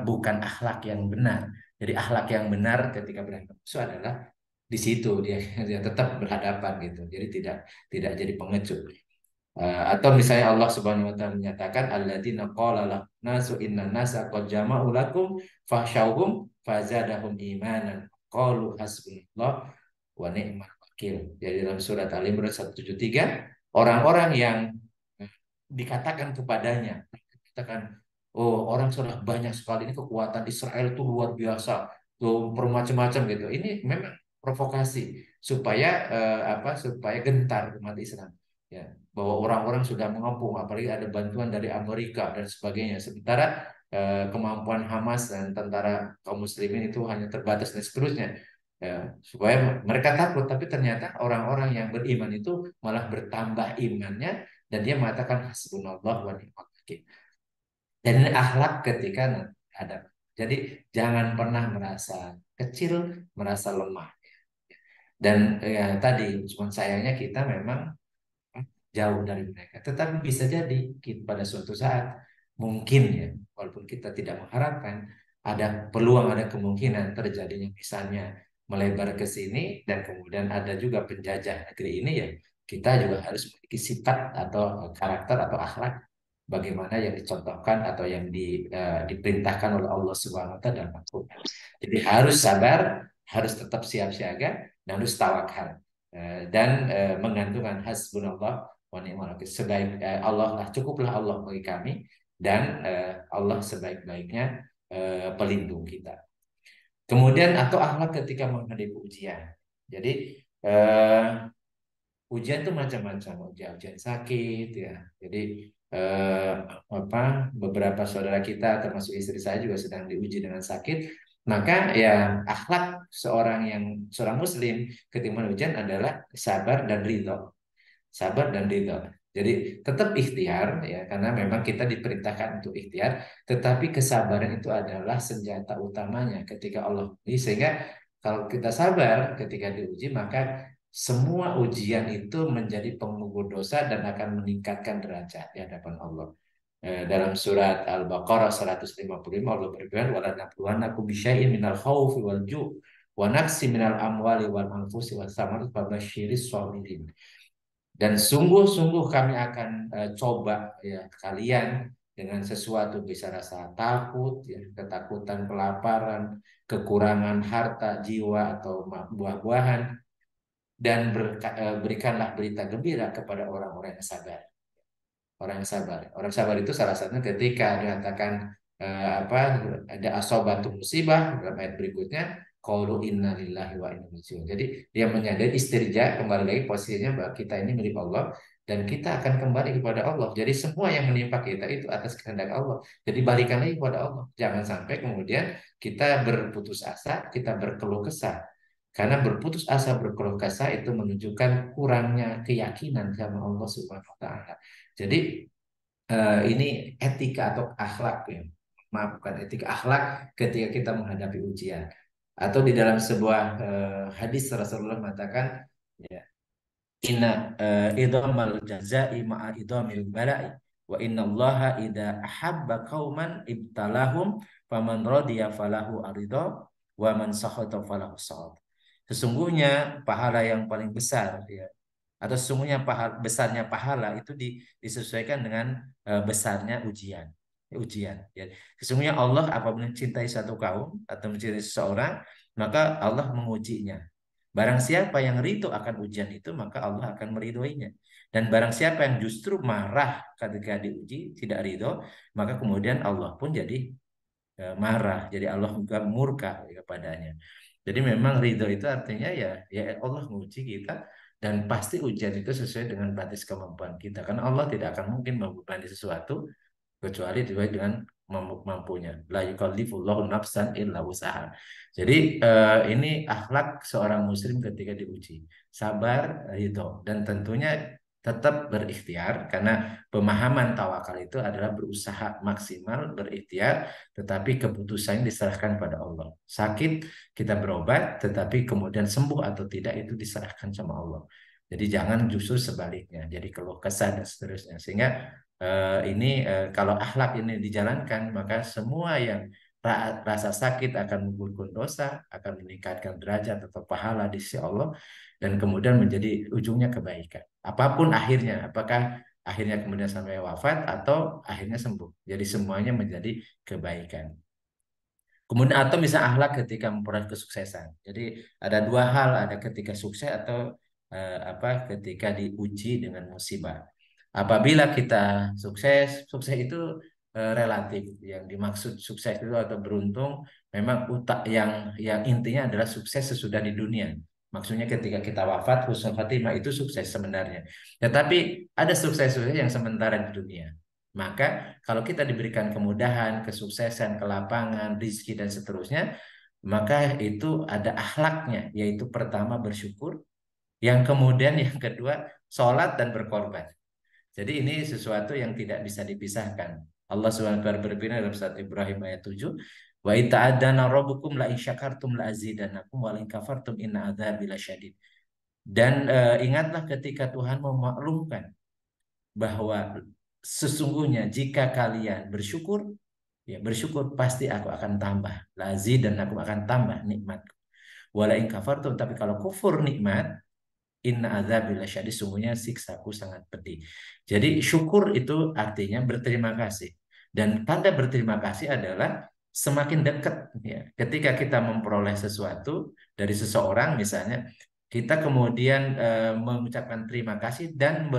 bukan akhlak yang benar. Jadi akhlak yang benar ketika berhadapan musuh adalah di situ dia tetap berhadapan gitu. Jadi tidak jadi pengecut. Atau misalnya Allah Subhanahu wa taala menyatakan alladzina qala nasu inna nasa qad jama'u lakum fakhshawhum fazadahum imanan qalu hasbunallah wa ni'mal wakil. Jadi dalam surat Al-Imran 173 orang-orang yang dikatakan kepadanya, katakan, oh orang sudah banyak sekali ini kekuatan Israel itu luar biasa, tuh bermacam-macam gitu. Ini memang provokasi supaya supaya gentar umat Islam, ya, bahwa orang-orang sudah mengepung, apalagi ada bantuan dari Amerika dan sebagainya. Sementara kemampuan Hamas dan tentara kaum muslimin itu hanya terbatas dan seterusnya. Ya, supaya mereka takut, tapi ternyata orang-orang yang beriman itu malah bertambah imannya dan dia mengatakan hasbunallah wa ni'mal wakil. Dan ini akhlak ketika ada. Jadi jangan pernah merasa kecil, merasa lemah. Dan ya tadi cuma sayangnya kita memang jauh dari mereka. Tetapi bisa jadi pada suatu saat mungkin ya, walaupun kita tidak mengharapkan, ada peluang, ada kemungkinan terjadinya misalnya melebar ke sini dan kemudian ada juga penjajah negeri ini ya, kita juga harus memiliki sifat atau karakter atau akhlak bagaimana yang dicontohkan atau yang diperintahkan oleh Allah Subhanahu wa taala dalam Al-Qur'an. Jadi harus sabar, harus tetap siap siaga dan harus tawakal. Dan menggantungkan hasbunallah wa ni'mal wakil. Allah lah, cukuplah Allah bagi kami dan Allah sebaik-baiknya pelindung kita. Kemudian atau akhlak ketika menghadapi ujian. Jadi eh, ujian itu macam-macam, ujian sakit ya. Jadi eh, beberapa saudara kita termasuk istri saya juga sedang diuji dengan sakit. Maka ya akhlak seorang muslim ketika ujian adalah sabar dan ridho. Sabar dan ridho. Jadi tetap ikhtiar ya, karena memang kita diperintahkan untuk ikhtiar, tetapi kesabaran itu adalah senjata utamanya ketika Allah uji. Sehingga kalau kita sabar ketika diuji, maka semua ujian itu menjadi pengukur dosa dan akan meningkatkan derajat di hadapan Allah. Dalam surat Al-Baqarah 155 Allah berfirman, "Wala nabluwannakum bisyai'in minal khaufi wal ju' wa naqsi minal amwali wal anfusi was samarat fabasyiris shabirin." Dan sungguh-sungguh kami akan coba ya kalian dengan sesuatu, bisa rasa takut, ya, ketakutan, kelaparan, kekurangan harta, jiwa atau buah-buahan, dan berikanlah berita gembira kepada orang-orang yang sabar. Orang yang sabar. Orang sabar itu salah satunya ketika dikatakan apa ada asobatu musibah dalam ayat berikutnya qaulu inna lillahi wa inna ilaihi raji'un. Jadi dia menyadari istirja, kembali lagi posisinya bahwa kita ini milik Allah dan kita akan kembali kepada Allah. Jadi semua yang menimpa kita itu atas kehendak Allah. Jadi balikan lagi kepada Allah. Jangan sampai kemudian kita berputus asa, kita berkeluh kesah. Karena berputus asa, berkeluh kesah itu menunjukkan kurangnya keyakinan sama Allah Subhanahu wa taala. Jadi ini etika atau akhlak ya. Maaf, bukan etika, akhlak ketika kita menghadapi ujian. Atau di dalam sebuah hadis Rasulullah mengatakan, ya, inna idhamal jazai ma'a idhamil bala'i wa inna allaha idha ahabba qauman ibtalahum faman radiya falahu aridha wa man sakhata falahu sakhata. Sesungguhnya pahala yang paling besar ya, atau sesungguhnya besarnya pahala itu disesuaikan dengan besarnya ujian ya. Sesungguhnya Allah apabila mencintai satu kaum atau mencintai seseorang, maka Allah mengujinya. Barang siapa yang ridho akan ujian itu, maka Allah akan meridhoinya. Dan barang siapa yang justru marah ketika diuji, tidak ridho, maka kemudian Allah pun jadi marah. Jadi Allah juga murka kepadanya. Jadi memang ridho itu artinya ya Allah menguji kita dan pasti ujian itu sesuai dengan batas kemampuan kita. Karena Allah tidak akan mungkin membebani sesuatu kecuali dengan mampunya. La yukallifullahu nafsan illa usaha. Jadi ini akhlak seorang muslim ketika diuji. Sabar, ridho, dan tentunya tetap berikhtiar karena pemahaman tawakal itu adalah berusaha maksimal berikhtiar tetapi keputusan diserahkan pada Allah. Sakit kita berobat tetapi kemudian sembuh atau tidak itu diserahkan sama Allah. Jadi jangan justru sebaliknya. Jadi keluh kesah dan seterusnya. Sehingga ini kalau akhlak ini dijalankan maka semua yang rasa sakit akan menggugurkan dosa, akan meningkatkan derajat atau pahala di sisi Allah, dan kemudian menjadi ujungnya kebaikan. Apapun akhirnya, apakah akhirnya kemudian sampai wafat atau akhirnya sembuh. Jadi semuanya menjadi kebaikan. Kemudian atau misalnya akhlak ketika memperoleh kesuksesan. Jadi ada dua hal, ada ketika sukses atau ketika diuji dengan musibah. Apabila kita sukses, sukses itu relatif. Yang dimaksud sukses itu atau beruntung memang utak yang intinya adalah sukses sesudah di dunia. Maksudnya ketika kita wafat, husnul khatimah itu sukses sebenarnya. Tetapi ada sukses-sukses yang sementara di dunia. Maka kalau kita diberikan kemudahan, kesuksesan, kelapangan, rizki dan seterusnya, maka itu ada akhlaknya, yaitu pertama bersyukur, yang kemudian yang kedua sholat dan berkorban. Jadi ini sesuatu yang tidak bisa dipisahkan. Allah SWT berfirman dalam surat Ibrahim ayat 7, wa ita'adana rabbukum la in syakartum la azidannakum wa la in kafartum inna adzabi lasyadid. Dan ingatlah ketika Tuhan memaklumkan bahwa sesungguhnya jika kalian bersyukur, ya bersyukur pasti aku akan tambah. Lazi dan aku akan tambah nikmat. Walain kafartum, tapi kalau kufur nikmat, inna adzabil lasyadid, sungguhnya siksaku sangat pedih. Jadi syukur itu artinya berterima kasih. Dan tanda berterima kasih adalah semakin dekat ya. Ketika kita memperoleh sesuatu dari seseorang misalnya, kita kemudian mengucapkan terima kasih dan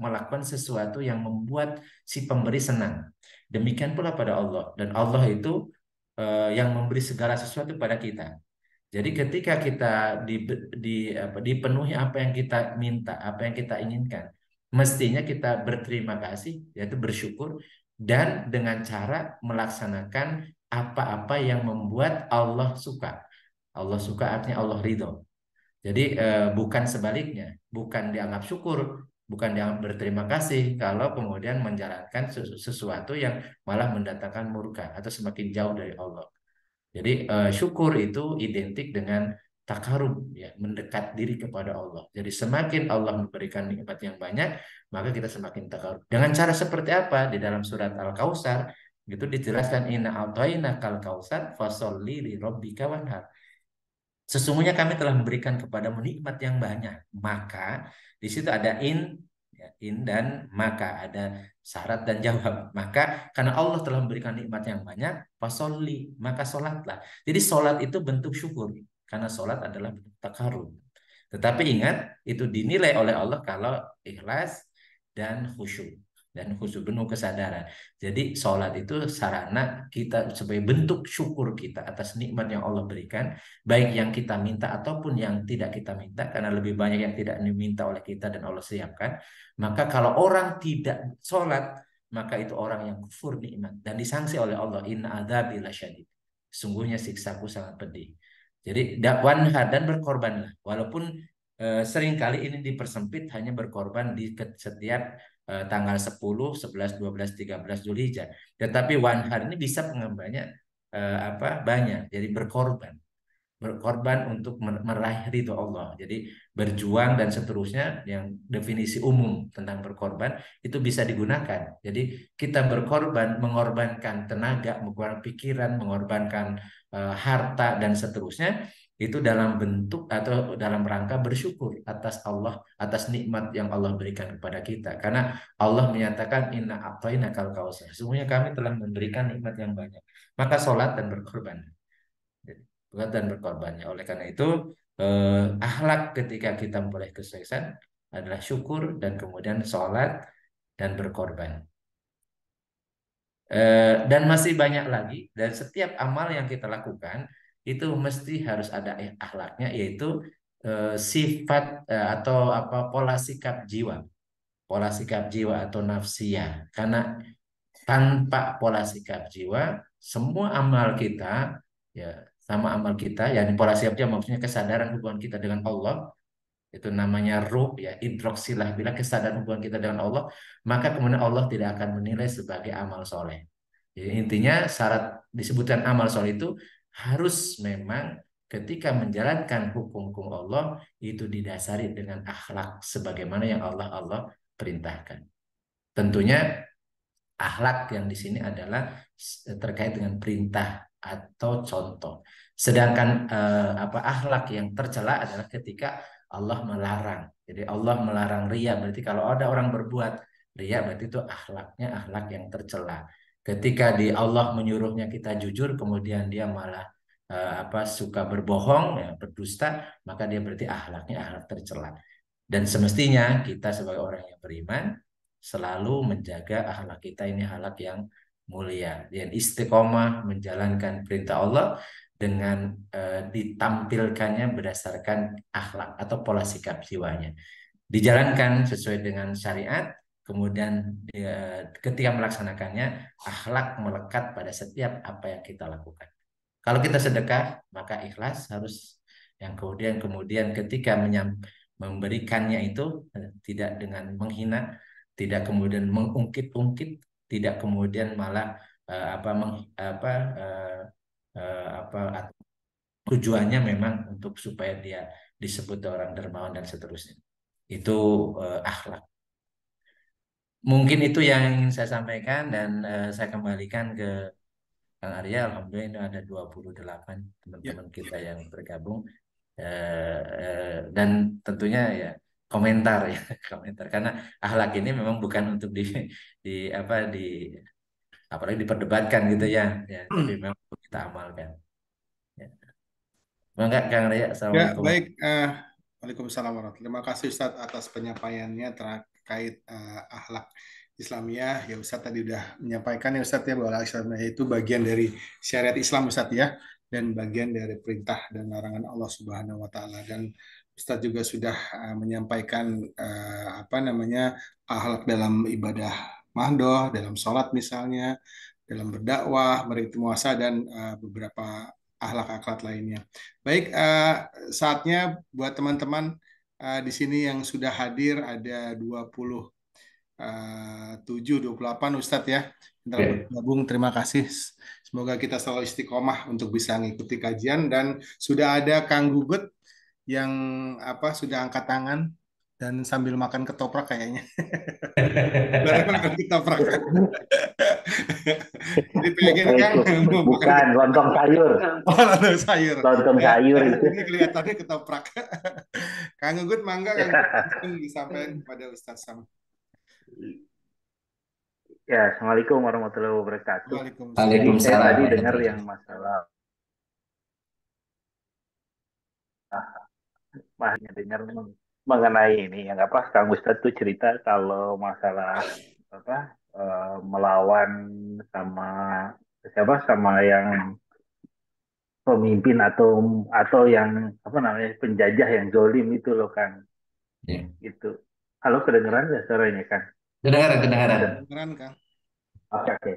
melakukan sesuatu yang membuat si pemberi senang. Demikian pula pada Allah, dan Allah itu yang memberi segala sesuatu pada kita. Jadi ketika kita dipenuhi apa yang kita minta, apa yang kita inginkan, mestinya kita berterima kasih, yaitu bersyukur, dan dengan cara melaksanakan apa-apa yang membuat Allah suka. Allah suka artinya Allah ridho. Jadi bukan sebaliknya, bukan dianggap syukur, bukan dianggap berterima kasih kalau kemudian menjalankan sesuatu yang malah mendatangkan murka atau semakin jauh dari Allah. Jadi syukur itu identik dengan takarub, ya, mendekat diri kepada Allah. Jadi semakin Allah memberikan nikmat yang banyak, maka kita semakin takarub. Dengan cara seperti apa? Di dalam surat Al-Kautsar itu dijelaskan inna a'tayna kal kautsar fasholli li rabbika wanhar. Sesungguhnya kami telah memberikan kepadamu nikmat yang banyak. Maka di situ ada ya, in dan maka ada syarat dan jawab. Maka karena Allah telah memberikan nikmat yang banyak, fasolli, maka sholatlah. Jadi sholat itu bentuk syukur. Karena sholat adalah bentuk takarub. Tetapi ingat, itu dinilai oleh Allah kalau ikhlas dan khusyuk. Dan khusyuk penuh kesadaran. Jadi sholat itu sarana kita sebagai bentuk syukur kita atas nikmat yang Allah berikan, baik yang kita minta ataupun yang tidak kita minta, karena lebih banyak yang tidak diminta oleh kita dan Allah siapkan. Maka kalau orang tidak sholat, maka itu orang yang kufur nikmat dan disangsi oleh Allah, inna adzabi lasyadid, sungguhnya siksaku sangat pedih. Jadi dakwanha dan berkorbanlah, walaupun seringkali ini dipersempit hanya berkorban di setiap tanggal 10, 11, 12, 13 Zulhijjah. Tetapi wanhar ini bisa pengembangannya banyak. Jadi berkorban untuk meraih ridho Allah. Jadi berjuang dan seterusnya, yang definisi umum tentang berkorban itu bisa digunakan. Jadi kita berkorban, mengorbankan tenaga, mengorbankan pikiran, mengorbankan harta dan seterusnya, itu dalam bentuk atau dalam rangka bersyukur atas Allah, atas nikmat yang Allah berikan kepada kita. Karena Allah menyatakan inna a'tainakal kautsar. Sesungguhnya kami telah memberikan nikmat yang banyak. Maka sholat dan berkorban. Dan berkorbannya. Oleh karena itu, akhlak ketika kita memperoleh kesuksesan adalah syukur dan kemudian sholat dan berkorban. Dan masih banyak lagi, dan setiap amal yang kita lakukan itu mesti harus ada akhlaknya, yaitu sifat atau pola sikap jiwa, atau nafsiyah. Karena tanpa pola sikap jiwa, semua amal kita, ya, sama amal kita, ya, pola sikap jiwa maksudnya kesadaran hubungan kita dengan Allah, itu namanya ruh, ya, idroksilah, bila kesadaran hubungan kita dengan Allah, maka kemudian Allah tidak akan menilai sebagai amal soleh. Jadi intinya syarat disebutkan amal soleh itu harus memang ketika menjalankan hukum-hukum Allah itu didasari dengan akhlak sebagaimana yang Allah perintahkan. Tentunya akhlak yang di sini adalah terkait dengan perintah atau contoh. Sedangkan akhlak yang tercela adalah ketika Allah melarang. Jadi Allah melarang riya, berarti kalau ada orang berbuat riya berarti itu akhlaknya akhlak yang tercela. Ketika di Allah menyuruhnya kita jujur, kemudian dia malah suka berbohong, ya, berdusta, maka dia berarti akhlaknya akhlak tercela. Dan semestinya kita sebagai orang yang beriman selalu menjaga akhlak kita ini akhlak yang mulia dan istiqomah menjalankan perintah Allah dengan ditampilkannya berdasarkan akhlak atau pola sikap jiwanya. Dijalankan sesuai dengan syariat, kemudian ketika melaksanakannya akhlak melekat pada setiap apa yang kita lakukan. Kalau kita sedekah, maka ikhlas harus yang kemudian kemudian ketika memberikannya itu tidak dengan menghina, tidak kemudian mengungkit-ungkit, tidak kemudian malah eh, apa meng, apa eh, apa tujuannya memang untuk supaya dia disebut orang dermawan dan seterusnya. Itu akhlak. Mungkin itu yang ingin saya sampaikan dan saya kembalikan ke Kang Arya. Alhamdulillah ini ada 28 Ya, teman-teman kita yang bergabung. Dan tentunya ya komentar ya komentar karena akhlak ini memang bukan untuk di apa di apalagi diperdebatkan gitu ya ya tapi memang untuk kita amalkan ya. Enggak Kang Arya, ya Assalamualaikum. baik. Waalaikumsalam warahmatullahi. Terima kasih Ustadz atas penyampaiannya terkait akhlak Islamiyah. Ya Ustadz tadi udah menyampaikan ya Ustadz ya bahwa akhlak Islamiyah itu bagian dari syariat Islam Ustadz ya, dan bagian dari perintah dan larangan Allah Subhanahu Wa Taala. Dan Ustadz juga sudah menyampaikan apa namanya akhlak dalam ibadah mahdoh, dalam sholat misalnya, dalam berdakwah, beriktimuasa dan beberapa akhlak-akhlak lainnya. Baik, saatnya buat teman-teman di sini yang sudah hadir ada 27, 28 Ustadz ya. Yang telah Ya. bergabung, terima kasih. Semoga kita selalu istiqomah untuk bisa mengikuti kajian dan sudah ada Kang Gugut yang sudah angkat tangan dan sambil makan ketoprak kayaknya. Barang makan ketoprak. Jadi pengen Kang Itu mau makan bukan lontong sayur, lalu sayur. lontong Ya, sayur itu. ini kelihatannya ketoprak. Kang Gugut, mangga Kang Gugut mungkin disampaikan kepada Ustaz Sam. Ya, assalamualaikum warahmatullahi wabarakatuh. Waalaikumsalam. Jadi saya Waalaikumsalam tadi dengar warahmatullahi yang wabarakatuh. masalah, mahnya dengar mengenai ini yang apa Kang Ustadz tuh cerita kalau masalah apa melawan sama siapa sama yang pemimpin atau yang apa namanya penjajah yang zolim itu loh Kang. Ya. Itu. Halo kedengeran nggak suaranya Kang? Kedengaran kedengaran. Beneran Kang? Oke, oke.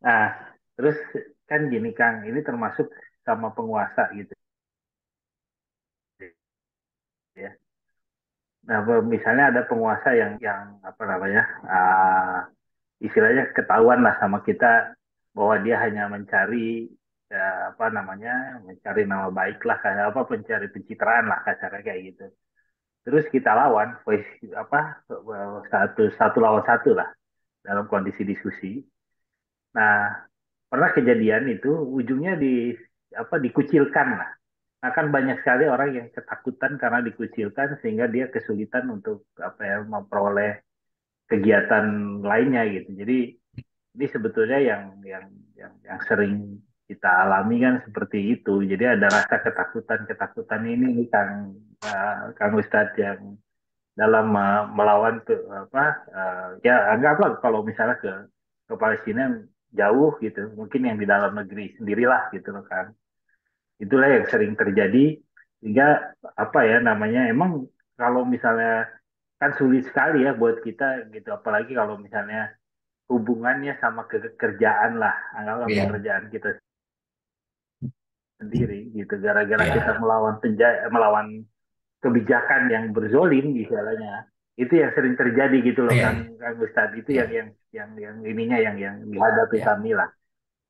Nah, terus kan gini Kang, ini termasuk sama penguasa gitu ya. Nah, misalnya ada penguasa yang apa namanya, istilahnya ketahuan lah sama kita bahwa dia hanya mencari apa namanya, mencari nama baik lah, kayak apa, mencari pencitraan lah kasarnya kayak gitu. Terus kita lawan, apa satu satu lawan satu lah dalam kondisi diskusi. Nah, pernah kejadian itu ujungnya dikucilkan lah. Nah, kan banyak sekali orang yang ketakutan karena dikucilkan sehingga dia kesulitan untuk apa ya memperoleh kegiatan lainnya gitu. Jadi ini sebetulnya yang sering kita alami kan seperti itu. Jadi ada rasa ketakutan ini nih Kang Ustadz yang dalam melawan tuh apa ya anggaplah kalau misalnya ke Palestina yang jauh gitu, mungkin yang di dalam negeri sendirilah gitu loh kan. Itulah yang sering terjadi sehingga apa ya namanya emang kalau misalnya kan sulit sekali ya buat kita gitu apalagi kalau misalnya hubungannya sama kerjaan lah anggaplah Iya. pekerjaan kita sendiri gitu gara-gara kita Iya. melawan kebijakan yang berzolim misalnya itu yang sering terjadi gitu loh Kang Iya. Kang Ustadz itu Iya. yang ininya yang dihadapi Iya. kami lah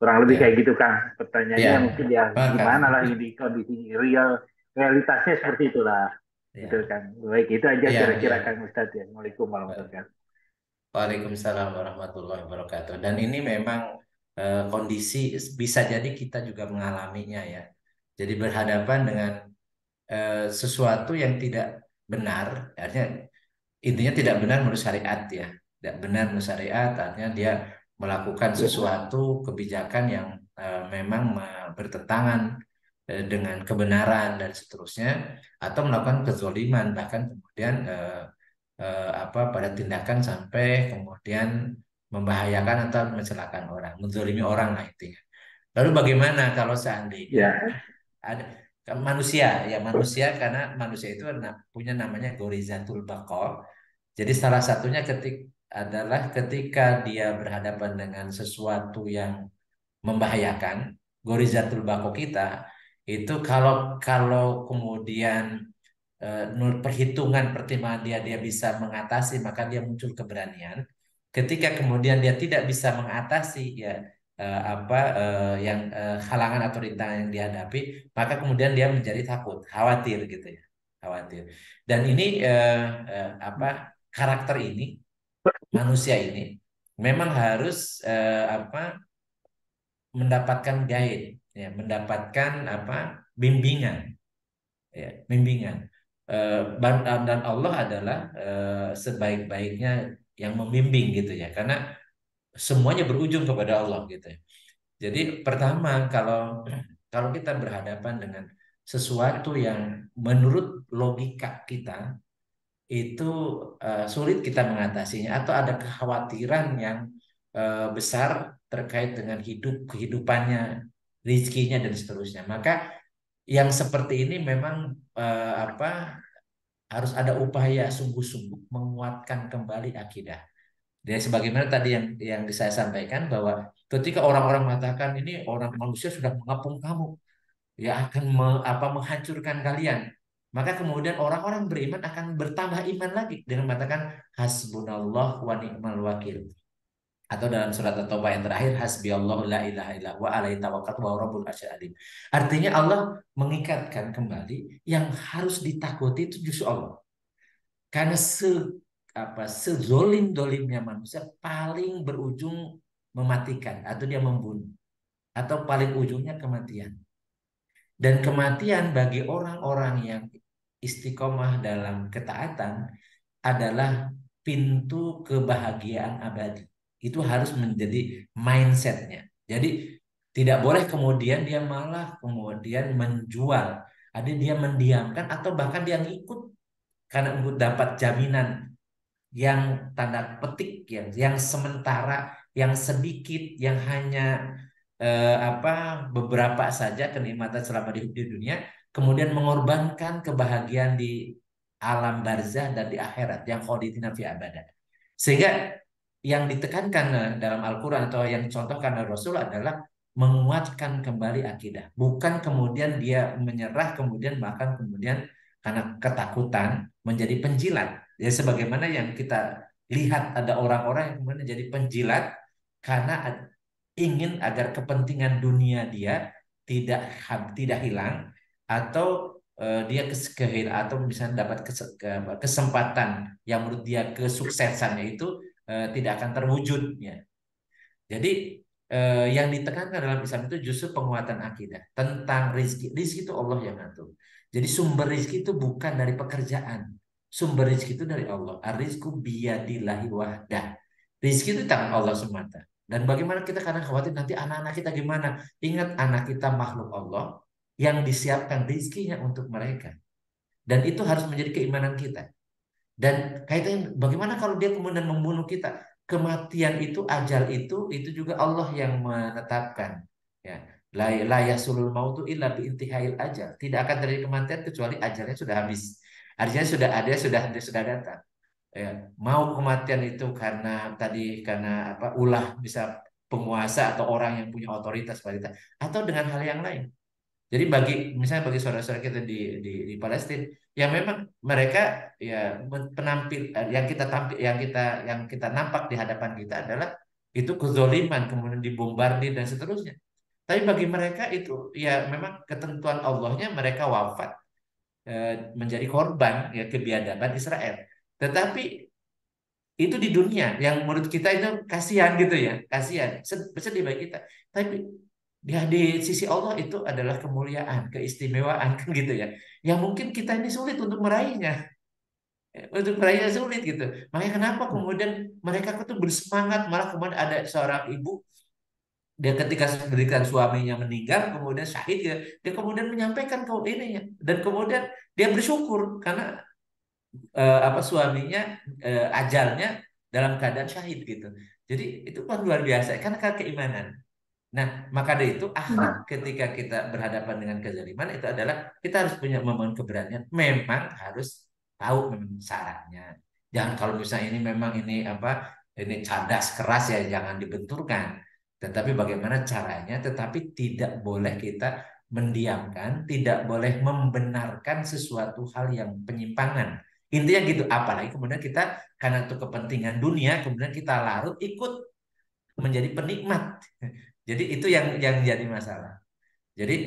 kurang lebih kayak Iya. gitu Kang pertanyaannya mungkin Iya. ya Maka. gimana lah ini kondisi realitasnya seperti itulah gitu Iya. kan baik itu aja Iya. kira-kira Iya. Kang Ustadz ya Assalamualaikum warahmatullahi wabarakatuh. Waalaikumsalam warahmatullahi wabarakatuh. Dan ini memang kondisi bisa jadi kita juga mengalaminya ya. Jadi berhadapan dengan sesuatu yang tidak benar, artinya intinya tidak benar menurut syariat ya. Tidak benar menurut syariat, artinya dia melakukan Ya, sesuatu kebijakan yang memang bertentangan dengan kebenaran dan seterusnya, atau melakukan kezoliman bahkan kemudian apa pada tindakan sampai kemudian membahayakan atau mencelakakan orang, menzolimi orang lah intinya. Lalu bagaimana kalau seandainya ya, ada kan manusia ya manusia karena manusia itu punya namanya gorizatul baqo. Jadi salah satunya adalah ketika dia berhadapan dengan sesuatu yang membahayakan, gorizatul baqo kita itu kalau kalau kemudian menurut perhitungan pertimbangan dia bisa mengatasi, maka dia muncul keberanian. Ketika kemudian dia tidak bisa mengatasi ya yang halangan atau rintangan yang dihadapi, maka kemudian dia menjadi takut, khawatir gitu ya, khawatir. Dan ini karakter ini manusia ini memang harus mendapatkan guide, ya, mendapatkan bimbingan, ya, bimbingan. Dan Allah adalah sebaik-baiknya yang membimbing gitu ya, karena semuanya berujung kepada Allah gitu ya. Jadi pertama kalau kalau kita berhadapan dengan sesuatu yang menurut logika kita itu sulit kita mengatasinya atau ada kekhawatiran yang besar terkait dengan kehidupannya, rizkinya dan seterusnya. Maka yang seperti ini memang harus ada upaya sungguh-sungguh menguatkan kembali akidah. Dan sebagaimana tadi yang saya sampaikan bahwa ketika orang-orang mengatakan ini orang manusia sudah mengapung kamu, ya akan menghancurkan kalian. Maka kemudian orang-orang beriman akan bertambah iman lagi dengan mengatakan hasbunallah wa ni'mal wakil. Atau dalam surat At-Taubah yang terakhir hasbiyallahu la ilaha illa wa alaihi tawakkaltu wa rabbul arsyil azim. Artinya Allah mengikatkan kembali yang harus ditakuti itu justru Allah. Karena sezolim-dolimnya manusia paling berujung mematikan atau dia membunuh atau paling ujungnya kematian. Dan kematian bagi orang-orang yang istiqomah dalam ketaatan adalah pintu kebahagiaan abadi. Itu harus menjadi mindsetnya. Jadi tidak boleh kemudian dia malah kemudian menjual, ada dia mendiamkan atau bahkan dia ngikut karena untuk dapat jaminan yang tanda petik yang sementara, yang sedikit, yang hanya beberapa saja kenikmatan selama di dunia, kemudian mengorbankan kebahagiaan di alam barzah dan di akhirat yang khalidina fi abada. Sehingga yang ditekankan dalam Al-Quran atau yang dicontohkan oleh Rasul adalah menguatkan kembali akidah. Bukan kemudian dia menyerah, kemudian bahkan kemudian karena ketakutan menjadi penjilat. Ya sebagaimana yang kita lihat ada orang-orang yang kemudian jadi penjilat karena ingin agar kepentingan dunia dia tidak tidak hilang atau dia atau misalnya dapat kesempatan yang menurut dia kesuksesannya itu tidak akan terwujud ya. Jadi yang ditekankan dalam Islam itu justru penguatan akidah tentang rizki. Rizki itu Allah yang ngatur. Jadi sumber rizki itu bukan dari pekerjaan. Sumber rizki itu dari Allah. Ar-rizku biyadillahi wahdah. Rizki itu tangan Allah semata. Dan bagaimana kita kadang khawatir nanti anak-anak kita gimana. Ingat anak kita makhluk Allah yang disiapkan rizkinya untuk mereka. Dan itu harus menjadi keimanan kita. Dan kaitannya bagaimana kalau dia kemudian membunuh kita? Kematian itu, ajal itu juga Allah yang menetapkan. Ya, la yasulul mautu illa biintihail ajal. Tidak akan terjadi kematian kecuali ajalnya sudah habis. Artinya sudah ada, sudah datang. Ya, mau kematian itu karena ulah bisa penguasa atau orang yang punya otoritas atau dengan hal yang lain. Jadi misalnya bagi saudara-saudara kita di Palestina, yang memang mereka ya penampil yang kita nampak di hadapan kita adalah itu kezoliman, kemudian dibombardir dan seterusnya. Tapi bagi mereka itu ya memang ketentuan Allahnya mereka wafat menjadi korban ya kebiadaban Israel. Tetapi itu di dunia yang menurut kita itu kasihan gitu ya, kasihan, sedih bagi kita. Tapi di sisi Allah itu adalah kemuliaan, keistimewaan kan gitu ya. Yang mungkin kita ini sulit untuk meraihnya, untuk meraihnya sulit gitu. Makanya kenapa kemudian mereka tuh bersemangat, malah kemudian ada seorang ibu, dia ketika suaminya meninggal kemudian syahid ya, dia kemudian menyampaikan ke ini ya, dan kemudian dia bersyukur karena apa suaminya ajalnya dalam keadaan syahid gitu. Jadi itu kan luar biasa karena keimanan. Nah, maka dari itu akhlak Nah, ketika kita berhadapan dengan kezaliman itu adalah kita harus punya membangun keberanian. Memang harus tahu memang syaratnya. Jangan kalau misalnya ini memang ini apa ini cadas keras ya jangan dibenturkan. Tetapi bagaimana caranya? Tetapi tidak boleh kita mendiamkan, tidak boleh membenarkan sesuatu hal yang penyimpangan. Intinya gitu. Apalagi kemudian kita karena itu kepentingan dunia, kemudian kita larut ikut menjadi penikmat. Jadi itu yang jadi masalah. Jadi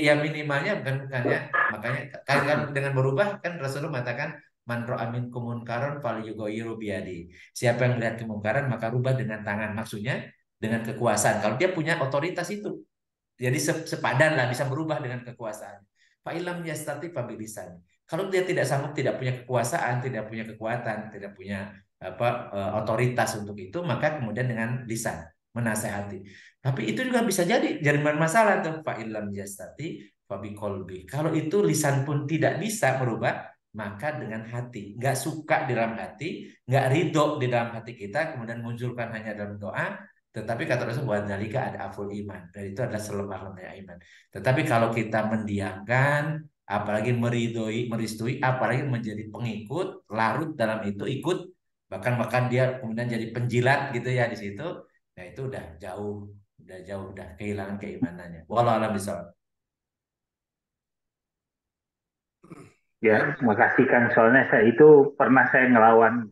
ya minimalnya bukannya makanya kan dengan berubah kan Rasulullah mengatakan man ra'a minkum munkaran falyughayyiru biyadi. Siapa yang melihat kemungkaran maka rubah dengan tangan. Maksudnya dengan kekuasaan. Kalau dia punya otoritas itu. Jadi sepadan lah bisa berubah dengan kekuasaan. Fa'ilam yastati fabilisan. Kalau dia tidak sanggup, tidak punya kekuasaan, tidak punya kekuatan, tidak punya otoritas untuk itu, maka kemudian dengan lisan menasehati. Tapi itu juga bisa jadi masalah tuh fa'ilam yastati fabiqolbi. Kalau itu lisan pun tidak bisa merubah, maka dengan hati. Nggak suka di dalam hati, nggak ridho di dalam hati kita, kemudian munculkan hanya dalam doa, tetapi kata Rasul wadzalika ada aful iman. Dan itu adalah selemah-lemahnya iman. Tetapi kalau kita mendiamkan, apalagi meridoi, meristui, apalagi menjadi pengikut, larut dalam itu, ikut, bahkan dia kemudian jadi penjilat gitu ya di situ, nah itu udah jauh, udah kehilangan keimanannya. Wallahu a'lam bishawab. ya, Baik. makasih Kang. Soalnya pernah saya ngelawan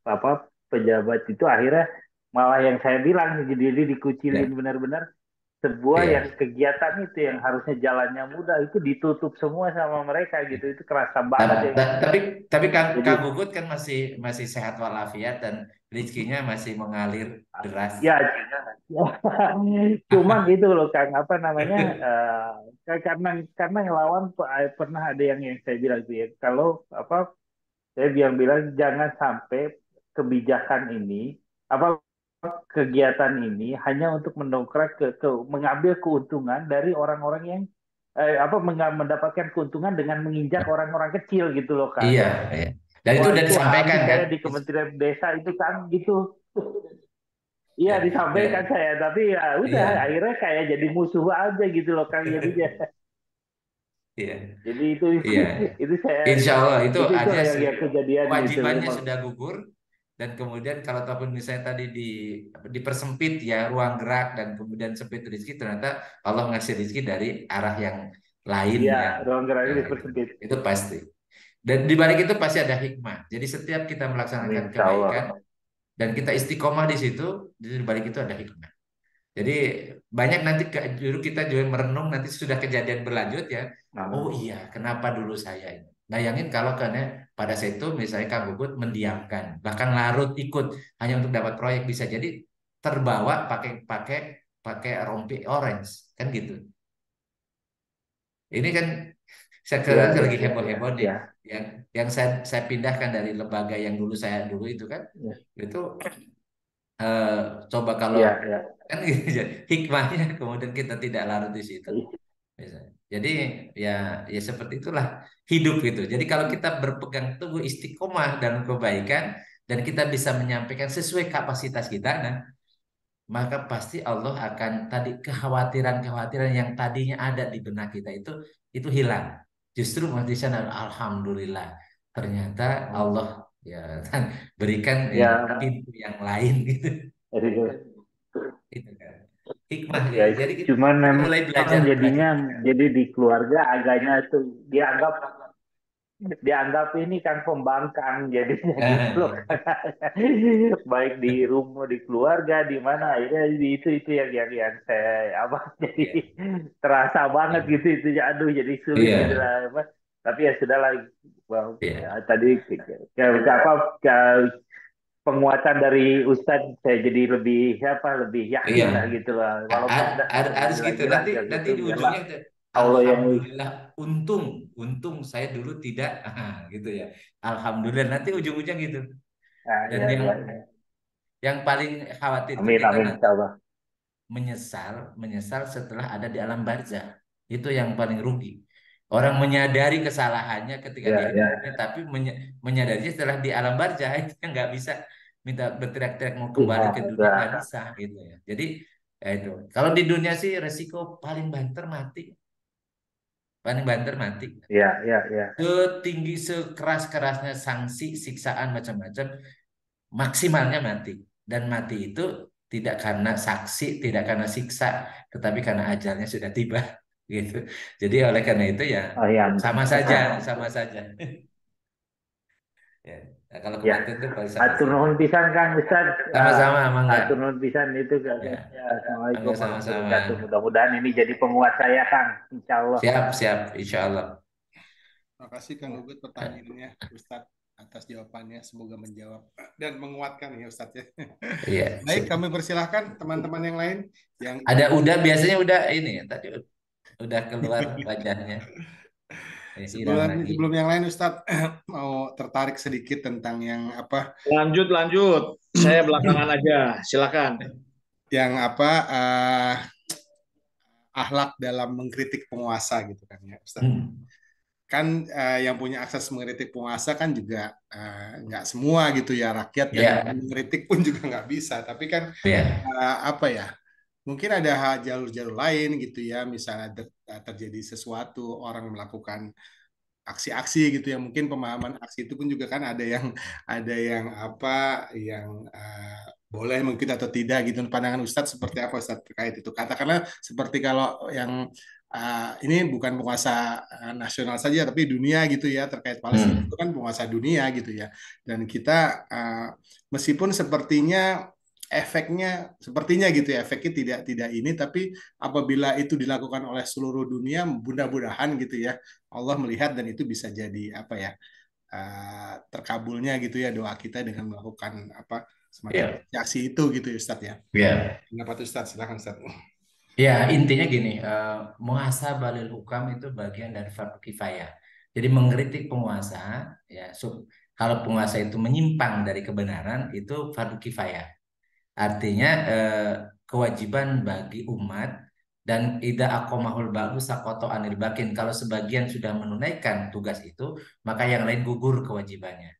apa pejabat itu akhirnya malah yang saya bilang jadi dikucilin Ya, benar-benar sebuah yang iya. kegiatan itu yang harusnya jalannya mudah itu ditutup semua sama mereka gitu itu kerasa banget ya. Tapi Kang Jadi Gugut kan masih masih sehat walafiat dan rezekinya masih mengalir deras. ya cuman itu loh Kang apa namanya karena ngelawan pernah ada yang saya bilang sih ya, kalau apa saya bilang jangan sampai kebijakan ini apa kegiatan ini hanya untuk mendongkrak mengambil keuntungan dari orang-orang yang apa mendapatkan keuntungan dengan menginjak orang-orang kecil gitu loh Kang. Iya, iya. Dan itu Wah udah itu disampaikan habis kan? saya di Kementerian Desa itu kan gitu. Iya Ya, disampaikan ya, saya tapi ya udah iya, akhirnya kayak jadi musuh aja gitu loh Kang jadinya. iya, Jadi itu iya. itu saya Insya Allah itu itu aja yang kejadian gitu. kewajibannya sudah gugur dan kemudian kalau ataupun misalnya tadi dipersempit ya ruang gerak dan kemudian sempit rezeki ternyata Allah ngasih rezeki dari arah yang lain Iya, yang ruang geraknya itu dipersempit. pasti. Dan di balik itu pasti ada hikmah. Jadi setiap kita melaksanakan Amin, insya kebaikan Allah. dan kita istiqomah di situ, di balik itu ada hikmah. Jadi banyak nanti dulu kita juga merenung nanti sudah kejadian berlanjut ya. Oh Nah, iya, kenapa dulu saya ini? Bayangin kalau karena pada saat itu misalnya Kang Gugut mendiamkan, bahkan larut ikut hanya untuk dapat proyek bisa jadi terbawa pakai pakai pakai rompi orange kan gitu. Ini kan ya, saya ya, lagi ya, ya, heboh-heboh nih. ya, Yang saya pindahkan dari lembaga yang dulu saya dulu itu kan ya, itu eh, coba kalau ya, ya. kan gitu aja. Hikmahnya kemudian kita tidak larut di situ. Misalnya. Jadi ya ya seperti itulah hidup gitu. Jadi kalau kita berpegang teguh istiqomah dalam kebaikan dan kita bisa menyampaikan sesuai kapasitas kita, nah maka pasti Allah akan tadi kekhawatiran-kekhawatiran yang tadinya ada di benak kita itu hilang. Justru di sana alhamdulillah ternyata Allah ya kan berikan ya Ya, pintu yang lain gitu. jadi Itu kan. Hikmah ya. ya Jadi cuman kita memang mulai belajar lagi. jadinya jadi di keluarga agaknya itu dianggap ini kan pembangkang jadinya gitu loh baik di rumah di keluarga di mana akhirnya itu yang saya apa jadi Iya, terasa banget iya, gitu itu ya aduh jadi sulit gitu iya, lah apa tapi ya sudah lah Bang. Ya, iya. tadi apa penguatan dari Ustadz saya jadi lebih Iya, yakin lah gitu lah. Walaupun harus lagi-lagi gitu. Nanti raga nanti gitu, di biarlah ujungnya Allah yang Alhamdulillah, untung, untung saya dulu tidak, gitu ya. Alhamdulillah, nanti ujung-ujungnya gitu. Dan ya, yang ya, ya. paling khawatir itu Amin, kita amin, nanti insya Allah. menyesal setelah ada di alam barzah. Itu yang paling rugi. Orang menyadari kesalahannya ketika Ya, dia hidup ya. dunia, tapi menyadarinya setelah di alam barzah itu yang nggak bisa minta berteriak-teriak mau kembali Iya, ke dunia, nggak ya. bisa gitu ya. Jadi ya itu. Kalau di dunia sih resiko paling banter mati, paling banter mati. Ya, ya, ya. Setinggi sekeras-kerasnya sanksi, siksaan macam-macam, maksimalnya mati. Dan mati itu tidak karena saksi, tidak karena siksa, tetapi karena ajalnya sudah tiba gitu. Jadi oleh karena itu ya Oh ya, sama saja, sama saja. Ya. Nah, kalau ya. kematian itu paling sama Atur saja. nuhun pisan Kang Ustaz. Sama-sama, Mangga. Atur nuhun pisan itu Kang. Ya, Ya, Mangga Assalamualaikum warahmatullahi sama-sama. wabarakatuh. Mudah-mudahan ini jadi penguat saya Kang, insya Allah. Siap, siap, insya Allah. Terima kasih Kang Ugut pertanyaannya, Ustadz atas jawabannya. Semoga menjawab dan menguatkan ya Ustadz ya. Iya, Baik, sip. kami persilahkan teman-teman yang lain yang Udah biasanya udah ini ya, tadi udah keluar wajahnya. Hilang sebelum lagi. sebelum yang lain Ustadz mau tertarik sedikit tentang yang apa Lanjut, lanjut. Saya belakangan aja. Silakan. yang apa akhlak dalam mengkritik penguasa gitu kan ya Ustadz. Hmm. Kan yang punya akses mengkritik penguasa kan juga nggak semua gitu ya rakyat dan Ya, mengkritik pun juga nggak bisa. Tapi kan ya, apa ya? Mungkin ada jalur-jalur lain gitu ya, misalnya terjadi sesuatu orang melakukan aksi-aksi gitu ya, mungkin pemahaman aksi itu pun juga kan ada yang apa yang boleh mungkin atau tidak gitu. Pandangan Ustadz seperti apa Ustadz terkait itu? Katakanlah seperti kalau yang ini bukan penguasa nasional saja tapi dunia gitu ya, terkait Palestina itu hmm. kan penguasa dunia gitu ya. Dan kita meskipun sepertinya gitu ya, efeknya tidak ini, tapi apabila itu dilakukan oleh seluruh dunia, mudah-mudahan gitu ya Allah melihat dan itu bisa jadi apa ya, terkabulnya gitu ya doa kita dengan melakukan apa semacam Ya, aksi itu gitu ya Ustadz ya. ya. Kenapa tuh Ustadz? Silakan Ustadz. Ya, intinya gini, muhasabahul hukam itu bagian dari fardu kifayah. Jadi mengkritik penguasa, ya, kalau penguasa itu menyimpang dari kebenaran, itu fardu kifayah. Artinya kewajiban bagi umat dan ida akomahul ba'du sakoto anil bakin. Kalau sebagian sudah menunaikan tugas itu, maka yang lain gugur kewajibannya.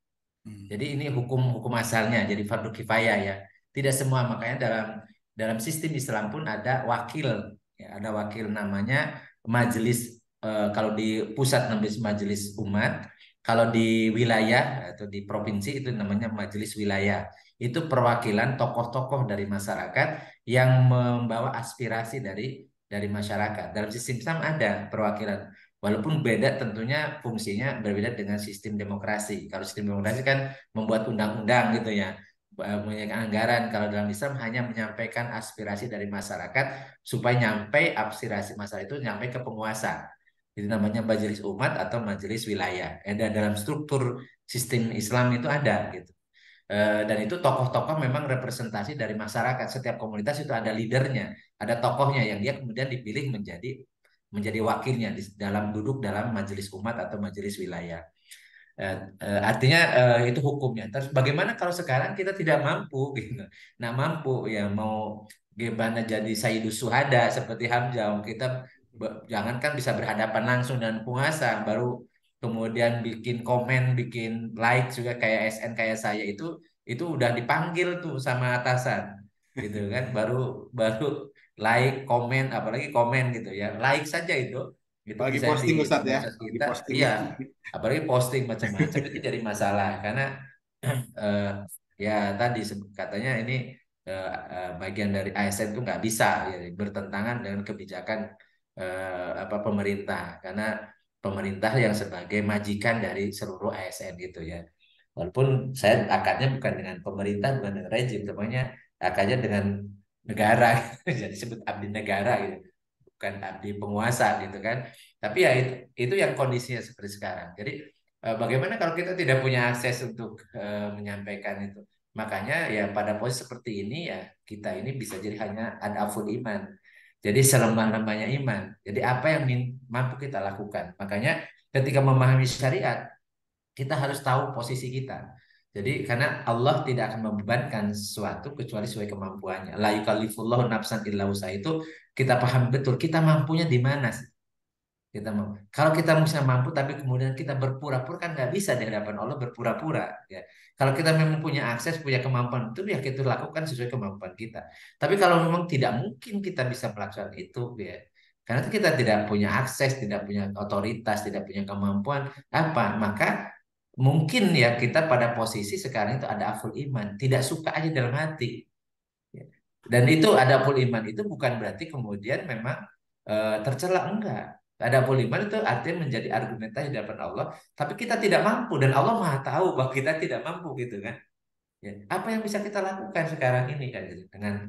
Jadi ini hukum asalnya, jadi fardu kifayah ya. Tidak semua, makanya dalam dalam sistem Islam pun ada wakil, ya, ada wakil namanya majelis. Kalau di pusat namanya majelis umat, kalau di wilayah atau di provinsi itu namanya majelis wilayah. Itu perwakilan tokoh-tokoh dari masyarakat yang membawa aspirasi dari masyarakat. Dalam sistem Islam ada perwakilan. Walaupun beda tentunya fungsinya berbeda dengan sistem demokrasi. Kalau sistem demokrasi kan membuat undang-undang gitu ya, menyiapkan anggaran. Kalau dalam Islam hanya menyampaikan aspirasi dari masyarakat supaya nyampe aspirasi masyarakat itu nyampe ke penguasa. Itu namanya majelis umat atau majelis wilayah. Dan dalam struktur sistem Islam itu ada gitu. Dan itu tokoh-tokoh memang representasi dari masyarakat. Setiap komunitas itu ada leadernya, ada tokohnya yang dia kemudian dipilih menjadi wakilnya dalam duduk dalam majelis umat atau majelis wilayah. Artinya itu hukumnya. Terus bagaimana kalau sekarang kita tidak mampu gitu. Nah, mampu ya mau gimana jadi Sayyidus Syuhada seperti Hamzah. Kita jangankan bisa berhadapan langsung dengan penguasa, baru kemudian bikin komen, bikin like juga kayak SN kayak saya itu udah dipanggil tuh sama atasan gitu kan. Baru baru like, komen, apalagi komen gitu ya. Like saja itu Apalagi bisa posting di Ustadz ya, medsos apalagi kita. posting. Iya, apalagi posting macam-macam itu jadi masalah karena eh, ya tadi katanya ini bagian dari ASN itu nggak bisa ya, bertentangan dengan kebijakan apa pemerintah karena pemerintah yang sebagai majikan dari seluruh ASN gitu ya. Walaupun saya akadnya bukan dengan pemerintah, bukan dengan rejim, semuanya akadnya dengan negara, jadi sebut abdi negara gitu, bukan abdi penguasa gitu kan. Tapi ya itu yang kondisinya seperti sekarang. Jadi bagaimana kalau kita tidak punya akses untuk menyampaikan itu? Makanya ya pada posisi seperti ini ya kita ini bisa jadi hanya adaful iman. Jadi selemah-lemahnya iman. Jadi apa yang mampu kita lakukan. Makanya ketika memahami syariat kita harus tahu posisi kita. Jadi karena Allah tidak akan membebankan sesuatu kecuali sesuai kemampuannya. La yukallifullahu nafsan illa wus'aha itu kita paham betul. Kita mampunya di mana sih? Kita mau. Kalau kita misalnya mampu tapi kemudian kita berpura-pura kan nggak bisa di hadapan Allah berpura-pura. Ya. Kalau kita memang punya akses, punya kemampuan itu ya kita lakukan sesuai kemampuan kita. Tapi kalau memang tidak mungkin kita bisa melakukan itu, ya. Karena kita tidak punya akses, tidak punya otoritas, tidak punya kemampuan apa, maka mungkin ya kita pada posisi sekarang itu ada aful iman, tidak suka aja dalam hati. Ya. Dan itu ada full iman itu bukan berarti kemudian memang tercela, enggak. Ada full iman itu artinya menjadi argumentasi di hadapan Allah, tapi kita tidak mampu dan Allah Maha tahu bahwa kita tidak mampu gitu kan. Ya. Apa yang bisa kita lakukan sekarang ini kan gitu. Dengan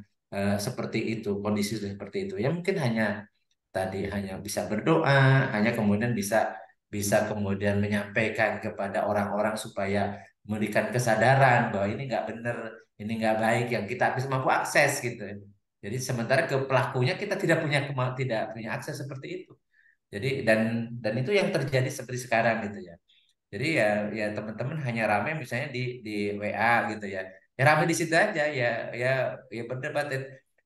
seperti itu, kondisi seperti itu. Ya mungkin hanya tadi hanya bisa berdoa, hanya kemudian bisa bisa kemudian menyampaikan kepada orang-orang supaya memberikan kesadaran bahwa ini nggak benar, ini nggak baik yang kita bisa mampu akses gitu. Jadi sementara ke pelakunya kita tidak punya akses seperti itu. Jadi dan itu yang terjadi seperti sekarang gitu ya. Jadi ya teman-teman hanya rame misalnya di WA gitu ya. Ya rame di situ aja ya ya berdebat.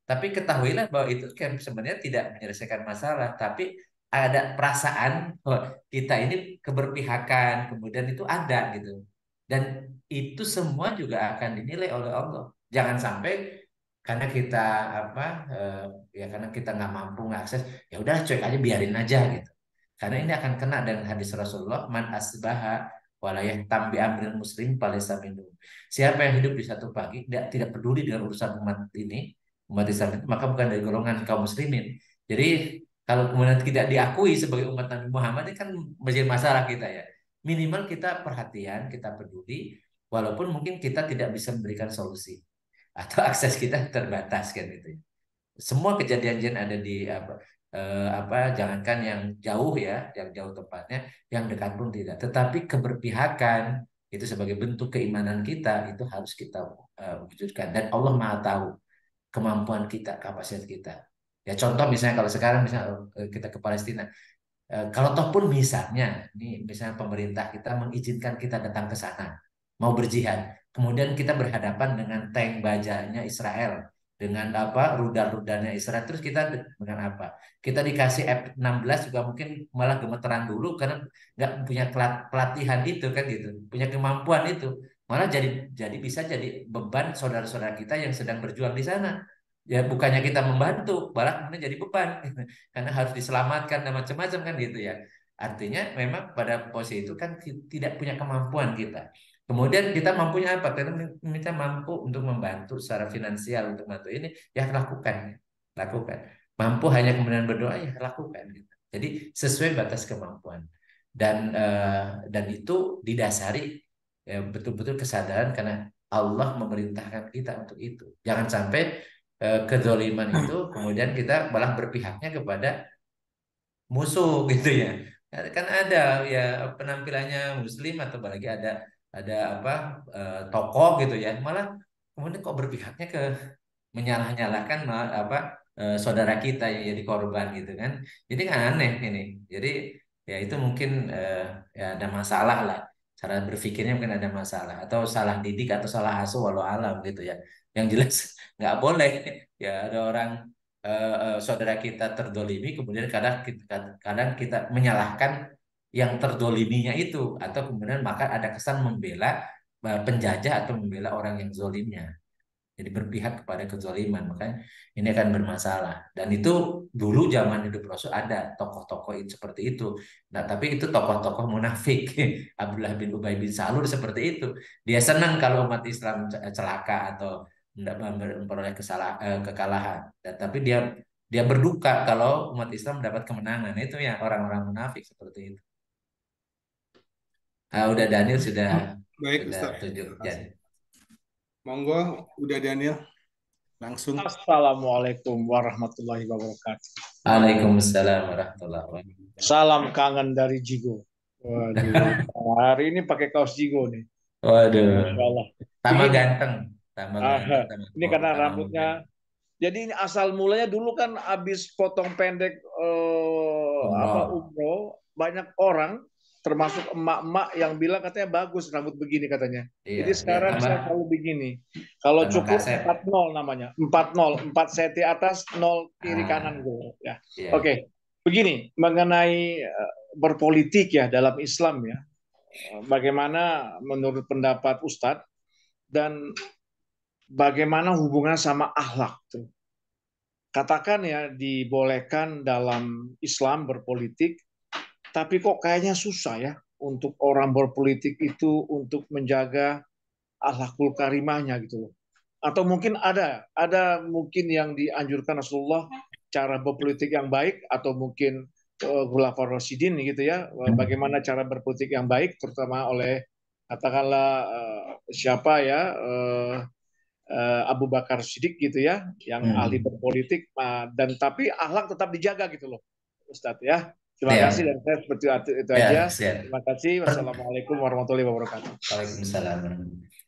Tapi ketahuilah bahwa itu kan sebenarnya tidak menyelesaikan masalah, tapi ada perasaan bahwa kita ini keberpihakan, kemudian itu ada gitu. Dan itu semua juga akan dinilai oleh Allah. Jangan sampai karena kita apa ya karena kita nggak mampu ngakses, ya udah cuek aja biarin aja gitu. Karena ini akan kena dengan hadis Rasulullah, man asbaha walayah tambi amrin muslim palesa minum. Siapa yang hidup di satu pagi tidak peduli dengan urusan umat ini, umat Islam itu, maka bukan dari golongan kaum muslimin. Jadi kalau kemudian tidak diakui sebagai umat Nabi Muhammad ini kan menjadi masalah kita ya. Minimal kita perhatian, kita peduli, walaupun mungkin kita tidak bisa memberikan solusi atau akses kita terbatas kan gitu ya. Semua kejadian ada di apa jangankan yang jauh ya, yang jauh tempatnya, yang dekat pun tidak. Tetapi keberpihakan itu sebagai bentuk keimanan kita itu harus kita wujudkan dan Allah Maha tahu kemampuan kita, kapasitas kita. Ya contoh misalnya kalau sekarang misalnya kita ke Palestina, kalau toh pun misalnya, ini misalnya pemerintah kita mengizinkan kita datang ke sana, mau berjihad, kemudian kita berhadapan dengan tank bajanya Israel, dengan apa rudal-rudalnya Israel, terus kita dengan apa? Kita dikasih F-16 juga mungkin malah gemeteran dulu karena nggak punya pelatihan itu kan gitu, punya kemampuan itu, malah jadi bisa jadi beban saudara-saudara kita yang sedang berjuang di sana. Ya bukannya kita membantu, malah kemudian jadi beban karena harus diselamatkan dan macam-macam kan gitu ya. Artinya memang pada posisi itu kan tidak punya kemampuan kita. Kemudian kita mampunya apa? Kita mampu untuk membantu secara finansial untuk membantu ini, ya lakukan, lakukan. Mampu hanya kemudian berdoa, ya lakukan. Gitu. Jadi sesuai batas kemampuan dan itu didasari betul-betul kesadaran karena Allah memerintahkan kita untuk itu. Jangan sampai kezoliman itu kemudian kita malah berpihaknya kepada musuh gitu ya. Kan ada ya penampilannya muslim atau apalagi ada apa tokoh gitu ya. Malah kemudian kok berpihaknya ke menyalah-nyalahkan apa saudara kita yang jadi korban gitu kan. Jadi kan aneh ini. Jadi ya itu mungkin ya ada masalah lah. Cara berpikirnya mungkin ada masalah atau salah didik atau salah asuh walau alam gitu ya. Yang jelas nggak boleh ya ada orang saudara kita terdolimi kemudian kadang kita menyalahkan yang terdoliminya itu atau kemudian maka ada kesan membela penjajah atau membela orang yang zolimnya. Jadi berpihak kepada kezaliman, makanya ini akan bermasalah. Dan itu dulu zaman hidup Rasul ada tokoh-tokoh itu seperti itu. Nah, tapi itu tokoh-tokoh munafik. Abdullah bin Ubay bin Salul seperti itu. Dia senang kalau umat Islam celaka atau memperoleh kekalahan. Dan, tapi dia dia berduka kalau umat Islam mendapat kemenangan. Itu ya orang-orang munafik seperti itu. Udah Daniel Baik, sudah Ustaz. tunjuk. Jadi. Monggo, udah Daniel. Langsung. Assalamualaikum warahmatullahi wabarakatuh. Waalaikumsalam warahmatullahi wabarakatuh. Salam kangen dari Jigo. Waduh, hari ini pakai kaos Jigo nih. Waduh, Masya Allah. sama Ini ganteng. tambah ganteng, Ah, tambah ini tua, karena tambah muda. rambutnya. Jadi ini asal mulanya dulu kan abis potong pendek Umroh. umroh, banyak orang termasuk emak-emak yang bilang katanya bagus rambut begini katanya. Iya, Jadi ya sekarang tambah saya selalu begini. Kalau tambah cukur kasep. 40 namanya, 40, 4 cm atas, 0 kiri kanan Ah, gitu ya. iya. Oke. Begini, mengenai berpolitik ya dalam Islam ya. Bagaimana menurut pendapat Ustadz dan bagaimana hubungan sama akhlak tuh? Katakan ya dibolehkan dalam Islam berpolitik, tapi kok kayaknya susah ya untuk orang berpolitik itu untuk menjaga akhlakul karimahnya gitu loh. Atau mungkin ada mungkin yang dianjurkan Rasulullah cara berpolitik yang baik atau mungkin Khulafaur Rasyidin gitu ya, bagaimana cara berpolitik yang baik terutama oleh katakanlah siapa ya Abu Bakar Siddiq gitu ya, yang ahli Hmm. berpolitik, dan tapi akhlak tetap dijaga gitu loh, Ustadz ya. Terima kasih Siap, dan saya seperti itu aja. ya, siap. Terima kasih. Wassalamualaikum warahmatullahi wabarakatuh. Waalaikumsalam.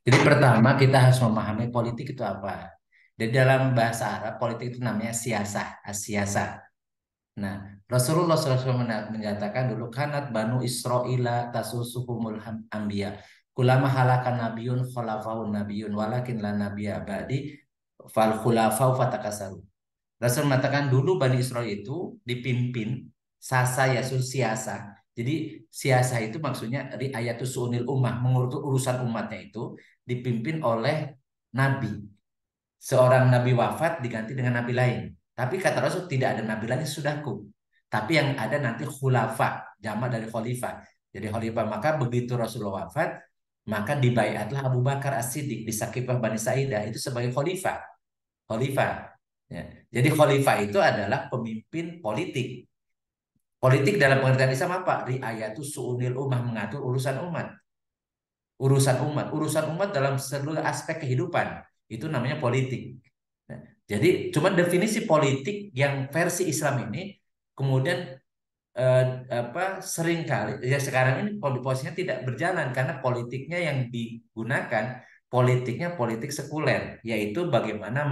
Jadi pertama kita harus memahami politik itu apa. Di dalam bahasa Arab politik itu namanya siasah, asiasah. Nah, Rasulullah SAW menyatakan dulu kanat banu Israila tasusuhumul anbiya. Kulama halakan nabiyun khulafaun nabiyun walakin la nabiyya ba'di fal khulafau fatakasaru. Rasul mengatakan dulu Bani Israel itu dipimpin sasa yasun siasa. Jadi siasa itu maksudnya riayatus su'unil ummah, mengurus urusan umatnya itu dipimpin oleh nabi. Seorang nabi wafat diganti dengan nabi lain. Tapi kata Rasul tidak ada nabi lain sudahku. Tapi yang ada nanti khulafa, jamak dari khalifah. Jadi khalifah maka begitu Rasulullah wafat, maka dibaiatlah Abu Bakar As-Siddiq di Sakifah Bani Sa'idah itu sebagai khalifah. Khalifah. Ya. Jadi khalifah itu adalah pemimpin politik. Politik dalam pengertian Islam apa? Riayatus su'unil ummah, mengatur urusan umat. Urusan umat dalam seluruh aspek kehidupan. Itu namanya politik. Nah, jadi cuma definisi politik yang versi Islam ini kemudian seringkali ya sekarang ini posisinya tidak berjalan karena politiknya yang digunakan politik sekuler, yaitu bagaimana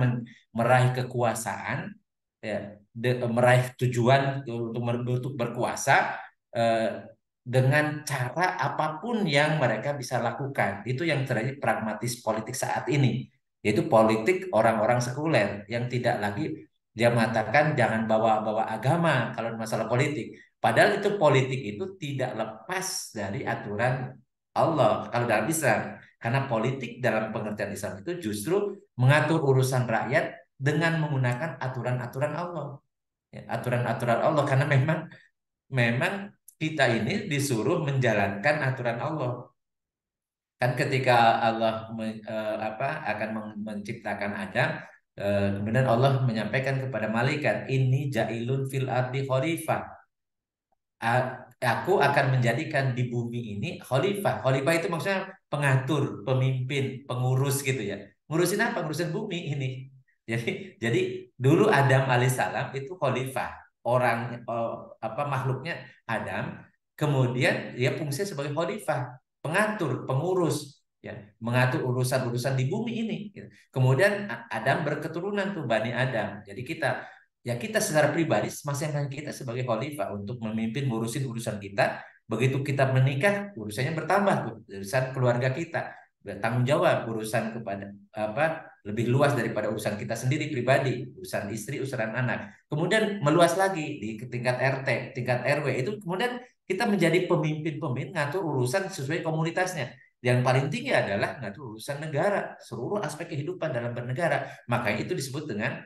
meraih kekuasaan, ya, meraih tujuan untuk berkuasa eh, dengan cara apapun yang mereka bisa lakukan. Itu yang terjadi pragmatis politik saat ini, yaitu politik orang-orang sekuler yang tidak lagi dia mengatakan jangan bawa-bawa agama kalau masalah politik. Padahal itu politik itu tidak lepas dari aturan Allah kalau dalam Islam. Karena politik dalam pengertian Islam itu justru mengatur urusan rakyat dengan menggunakan aturan-aturan Allah. Ya, aturan-aturan Allah karena memang kita ini disuruh menjalankan aturan Allah. Kan ketika Allah akan menciptakan Adam, kemudian Allah menyampaikan kepada malaikat, ini jailun fil ardi khalifah. Aku akan menjadikan di bumi ini khalifah. Khalifah itu maksudnya pengatur, pemimpin, pengurus gitu ya. Ngurusin apa? Ngurusin bumi ini. Jadi dulu Adam alaihissalam itu khalifah, orang makhluknya Adam. Kemudian dia fungsinya sebagai khalifah, pengatur, pengurus, ya, mengatur urusan-urusan di bumi ini. Gitu. Kemudian Adam berketurunan tuh Bani Adam. Jadi kita secara pribadi masing-masing kita sebagai khalifah untuk memimpin ngurusin urusan kita. Begitu kita menikah, urusannya bertambah tuh, urusan keluarga kita, bertanggung jawab urusan kepada lebih luas daripada urusan kita sendiri pribadi, urusan istri, urusan anak. Kemudian meluas lagi di tingkat RT, tingkat RW itu kemudian kita menjadi pemimpin-pemimpin ngatur urusan sesuai komunitasnya. Yang paling tinggi adalah ngatur urusan negara, seluruh aspek kehidupan dalam bernegara. Makanya itu disebut dengan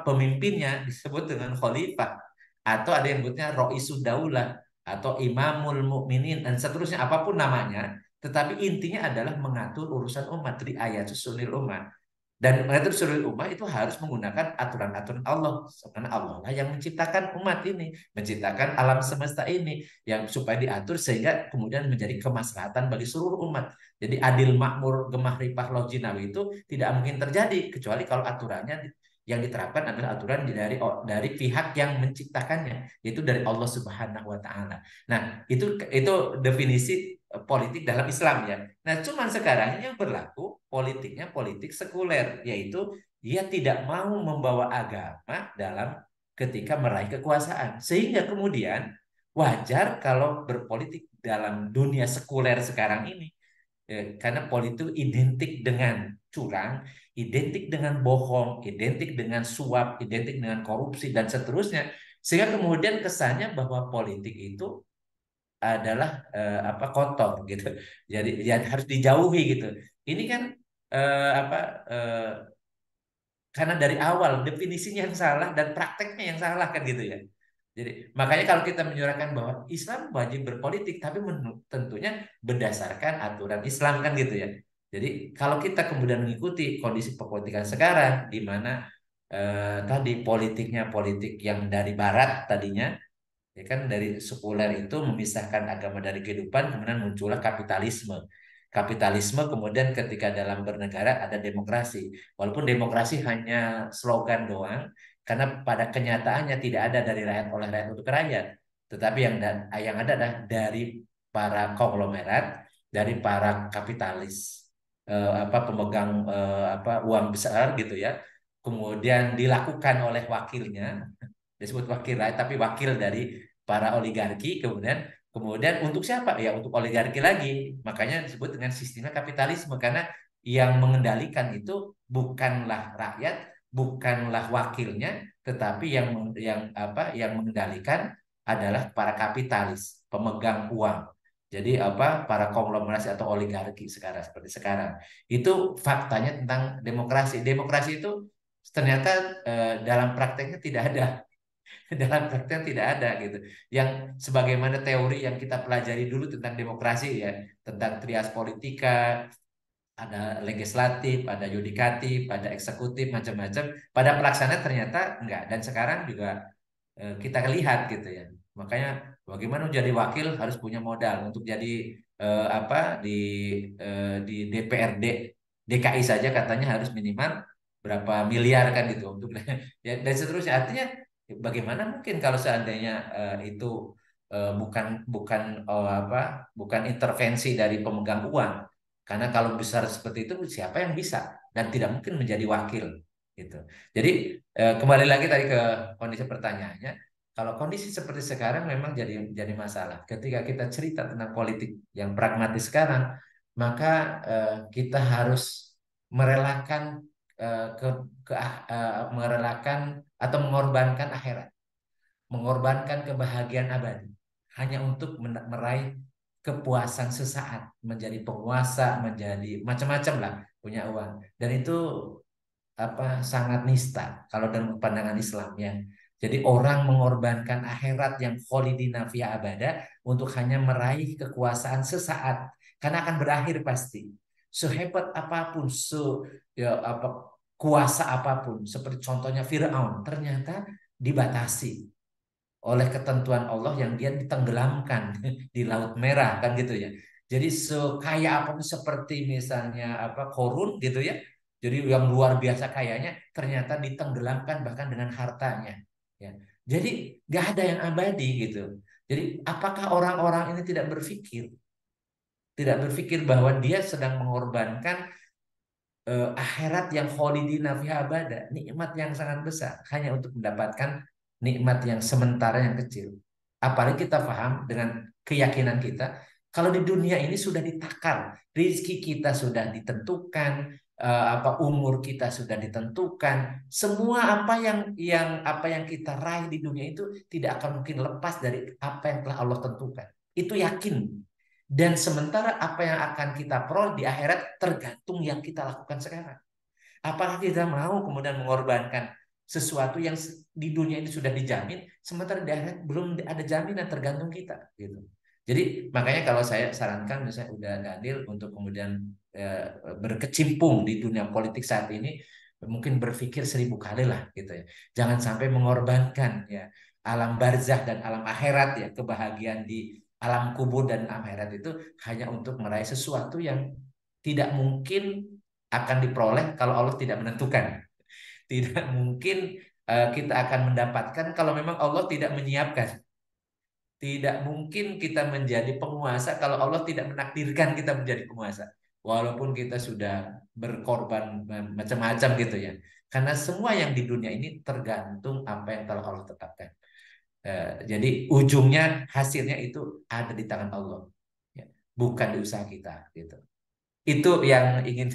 pemimpinnya disebut dengan khalifah, atau ada yang sebutnya Roisud Daulah atau Imamul Mukminin dan seterusnya apapun namanya, tetapi intinya adalah mengatur urusan umat dari ayat sunil umat. Dan mengatur sunil umat itu harus menggunakan aturan-aturan Allah, karena Allah lah yang menciptakan umat ini, menciptakan alam semesta ini yang supaya diatur sehingga kemudian menjadi kemaslahatan bagi seluruh umat. Jadi adil makmur gemah ripah loh jinawi itu tidak mungkin terjadi kecuali kalau aturannya yang diterapkan adalah aturan dari pihak yang menciptakannya, yaitu dari Allah Subhanahu wa taala. Nah, itu definisi politik dalam Islam ya. Nah, cuman sekarang yang berlaku politiknya politik sekuler, yaitu dia tidak mau membawa agama dalam ketika meraih kekuasaan. Sehingga kemudian wajar kalau berpolitik dalam dunia sekuler sekarang ini. Karena politik itu identik dengan curang, identik dengan bohong, identik dengan suap, identik dengan korupsi dan seterusnya. Sehingga kemudian kesannya bahwa politik itu adalah apa kotor gitu. Jadi ya harus dijauhi gitu. Ini kan apa karena dari awal definisinya yang salah dan prakteknya yang salah kan gitu ya. Jadi makanya kalau kita menyuarakan bahwa Islam wajib berpolitik, tapi tentunya berdasarkan aturan Islam kan gitu ya. Jadi kalau kita kemudian mengikuti kondisi perpolitikan sekarang, di mana tadi politiknya politik yang dari Barat tadinya, ya kan dari sekuler itu memisahkan agama dari kehidupan, kemudian muncullah kapitalisme. Kapitalisme kemudian ketika dalam bernegara ada demokrasi. Walaupun demokrasi hanya slogan doang, karena pada kenyataannya tidak ada dari rakyat oleh rakyat untuk rakyat. Tetapi yang ada adalah dari para konglomerat, dari para kapitalis, apa pemegang apa uang besar gitu ya. Kemudian dilakukan oleh wakilnya, disebut wakil rakyat tapi wakil dari para oligarki, kemudian kemudian untuk siapa ya, untuk oligarki lagi, makanya disebut dengan sistemnya kapitalisme, karena yang mengendalikan itu bukanlah rakyat, bukanlah wakilnya, tetapi yang mengendalikan adalah para kapitalis, pemegang uang. Jadi apa, para konglomerasi atau oligarki sekarang, seperti sekarang itu faktanya tentang demokrasi. Demokrasi itu ternyata dalam prakteknya tidak ada. Dalam praktek tidak ada gitu. Yang sebagaimana teori yang kita pelajari dulu tentang demokrasi ya, tentang trias politika, ada legislatif, ada yudikatif, ada eksekutif, macam-macam. Pada pelaksana ternyata enggak. Dan sekarang juga kita lihat gitu ya. Makanya bagaimana jadi wakil harus punya modal untuk jadi apa di DPRD DKI saja katanya harus minimal berapa miliar kan gitu untuk ya, dan seterusnya. Artinya bagaimana mungkin kalau seandainya itu bukan bukan apa bukan intervensi dari pemegang uang, karena kalau besar seperti itu siapa yang bisa, dan tidak mungkin menjadi wakil gitu. Jadi kembali lagi tadi ke kondisi pertanyaannya, kalau kondisi seperti sekarang memang jadi masalah. Ketika kita cerita tentang politik yang pragmatis sekarang, maka kita harus merelakan merelakan atau mengorbankan akhirat, mengorbankan kebahagiaan abadi hanya untuk meraih kepuasan sesaat, menjadi penguasa, menjadi macam-macam lah, punya uang. Dan itu apa sangat nista kalau dalam pandangan Islam ya. Jadi orang mengorbankan akhirat yang kholidina fiha abada untuk hanya meraih kekuasaan sesaat, karena akan berakhir pasti. Sehebat apapun, ya apa kuasa apapun, seperti contohnya Firaun, ternyata dibatasi oleh ketentuan Allah yang dia ditenggelamkan di Laut Merah kan gitu ya. Jadi sekaya apapun, seperti misalnya apa Korun gitu ya. Jadi yang luar biasa kayanya ternyata ditenggelamkan bahkan dengan hartanya. Ya. Jadi nggak ada yang abadi gitu. Jadi apakah orang-orang ini tidak berpikir bahwa dia sedang mengorbankan akhirat yang kholidina fiha abada, nikmat yang sangat besar hanya untuk mendapatkan nikmat yang sementara yang kecil. Apalagi kita paham dengan keyakinan kita kalau di dunia ini sudah ditakar, rizki kita sudah ditentukan, apa umur kita sudah ditentukan, semua apa yang kita raih di dunia itu tidak akan mungkin lepas dari apa yang telah Allah tentukan. Itu yakin. Dan sementara apa yang akan kita peroleh di akhirat tergantung yang kita lakukan sekarang. Apakah kita mau kemudian mengorbankan sesuatu yang di dunia ini sudah dijamin, sementara di akhirat belum ada jaminan, tergantung kita gitu. Jadi makanya kalau saya sarankan misalnya udah Daniel untuk kemudian berkecimpung di dunia politik saat ini, mungkin berpikir 1000 kali lah gitu ya. Jangan sampai mengorbankan ya alam barzah dan alam akhirat ya, kebahagiaan di alam kubur dan akhirat itu hanya untuk meraih sesuatu yang tidak mungkin akan diperoleh kalau Allah tidak menentukan. Tidak mungkin kita akan mendapatkan kalau memang Allah tidak menyiapkan. Tidak mungkin kita menjadi penguasa kalau Allah tidak menakdirkan kita menjadi penguasa. Walaupun kita sudah berkorban macam-macam gitu ya. Karena semua yang di dunia ini tergantung apa yang telah Allah tetapkan. Jadi ujungnya hasilnya itu ada di tangan Allah, ya, bukan di usaha kita gitu. Itu yang ingin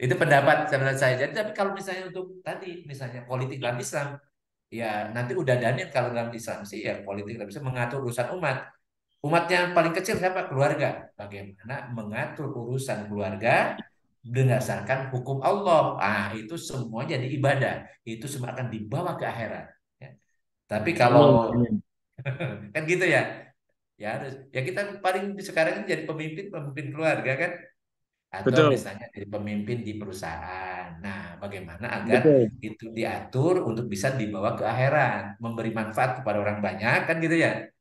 itu pendapat sebenarnya saya. Jadi tapi kalau misalnya untuk tadi misalnya politik dalam Islam, ya nanti udah Daniel kalau dalam Islam sih ya politik dalam Islam mengatur urusan umat. Umatnya paling kecil siapa? Keluarga. Bagaimana mengatur urusan keluarga berdasarkan hukum Allah. Ah, itu semua jadi ibadah. Itu semua akan dibawa ke akhirat. Ya. Tapi Amin. kalau Amin. kan gitu ya. Ya harus. Ya kita paling sekarang ini jadi pemimpin pemimpin keluarga kan atau Betul. misalnya jadi pemimpin di perusahaan. Nah, bagaimana agar Betul. itu diatur untuk bisa dibawa ke akhirat, memberi manfaat kepada orang banyak kan gitu ya.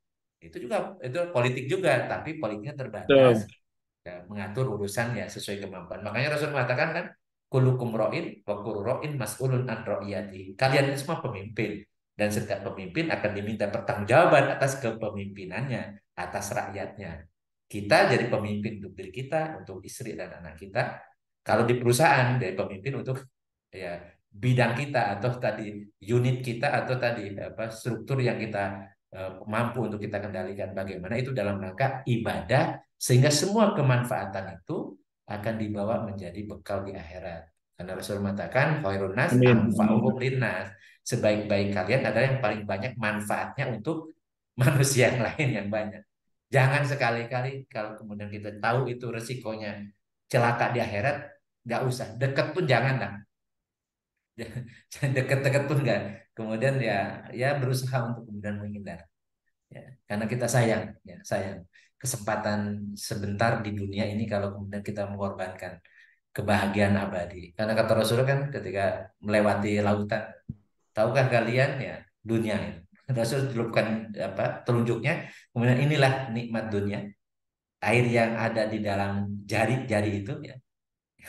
Itu juga itu politik juga, tapi politiknya terbatas. Betul. Ya, mengatur urusan ya sesuai kemampuan. Makanya Rasul mengatakan kan kulukum ro'in wa kullu ro'in mas'ulun an ra'iyati. Kalian ini semua pemimpin dan setiap pemimpin akan diminta pertanggungjawaban atas kepemimpinannya, atas rakyatnya. Kita jadi pemimpin untuk diri kita, untuk istri dan anak kita. Kalau di perusahaan jadi pemimpin untuk ya bidang kita atau tadi unit kita atau tadi apa struktur yang kita mampu untuk kita kendalikan bagaimana itu dalam rangka ibadah sehingga semua kemanfaatan itu akan dibawa menjadi bekal di akhirat. Karena Rasul mengatakan khairun nas Amin. anfa'uhum linnas. Sebaik-baik kalian adalah yang paling banyak manfaatnya untuk manusia yang lain yang banyak. Jangan sekali-kali kalau kemudian kita tahu itu resikonya celaka di akhirat, nggak usah. Dekat pun jangan lah. Deket-deket pun nggak. Kemudian ya berusaha untuk kemudian menghindar. Ya, karena kita sayang, ya sayang kesempatan sebentar di dunia ini kalau kemudian kita mengorbankan kebahagiaan abadi. Karena kata Rasulullah kan ketika melewati lautan, tahukah kalian ya dunia ini. Rasul celupkan apa telunjuknya, kemudian inilah nikmat dunia, air yang ada di dalam jari-jari itu ya,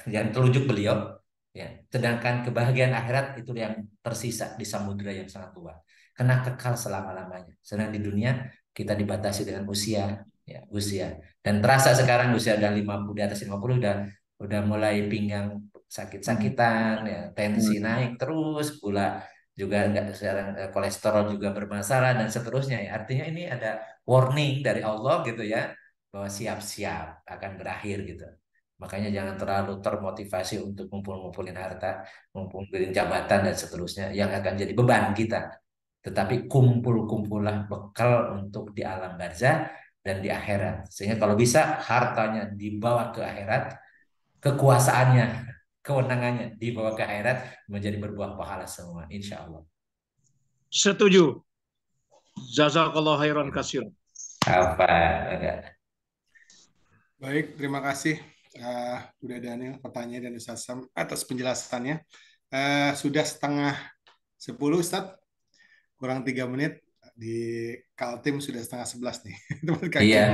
yang telunjuk beliau ya. Sedangkan kebahagiaan akhirat itu yang tersisa di samudera yang sangat luas. Karena kekal selama-lamanya. Sedang di dunia kita dibatasi dengan usia ya, usia. Dan terasa sekarang usia udah 50 di atas 50 udah mulai pinggang sakit-sakitan ya, tensi naik terus, gula juga enggak sekarang kolesterol juga bermasalah dan seterusnya ya. Artinya ini ada warning dari Allah gitu ya bahwa siap-siap akan berakhir gitu. Makanya jangan terlalu termotivasi untuk ngumpul-ngumpulin harta, ngumpulin jabatan dan seterusnya yang akan jadi beban kita. Tetapi kumpul-kumpullah bekal untuk di alam barzah dan di akhirat. Sehingga kalau bisa hartanya dibawa ke akhirat, kekuasaannya, kewenangannya dibawa ke akhirat menjadi berbuah pahala semua. Insya Allah. Setuju. Jazakallah khairan kasir. Apa? Enggak. Baik, terima kasih udah Daniel pertanyaan dan Ustaz Sam atas penjelasannya. Sudah setengah 10 Ustaz, kurang 3 menit di Kaltim sudah setengah 11 nih. Iya.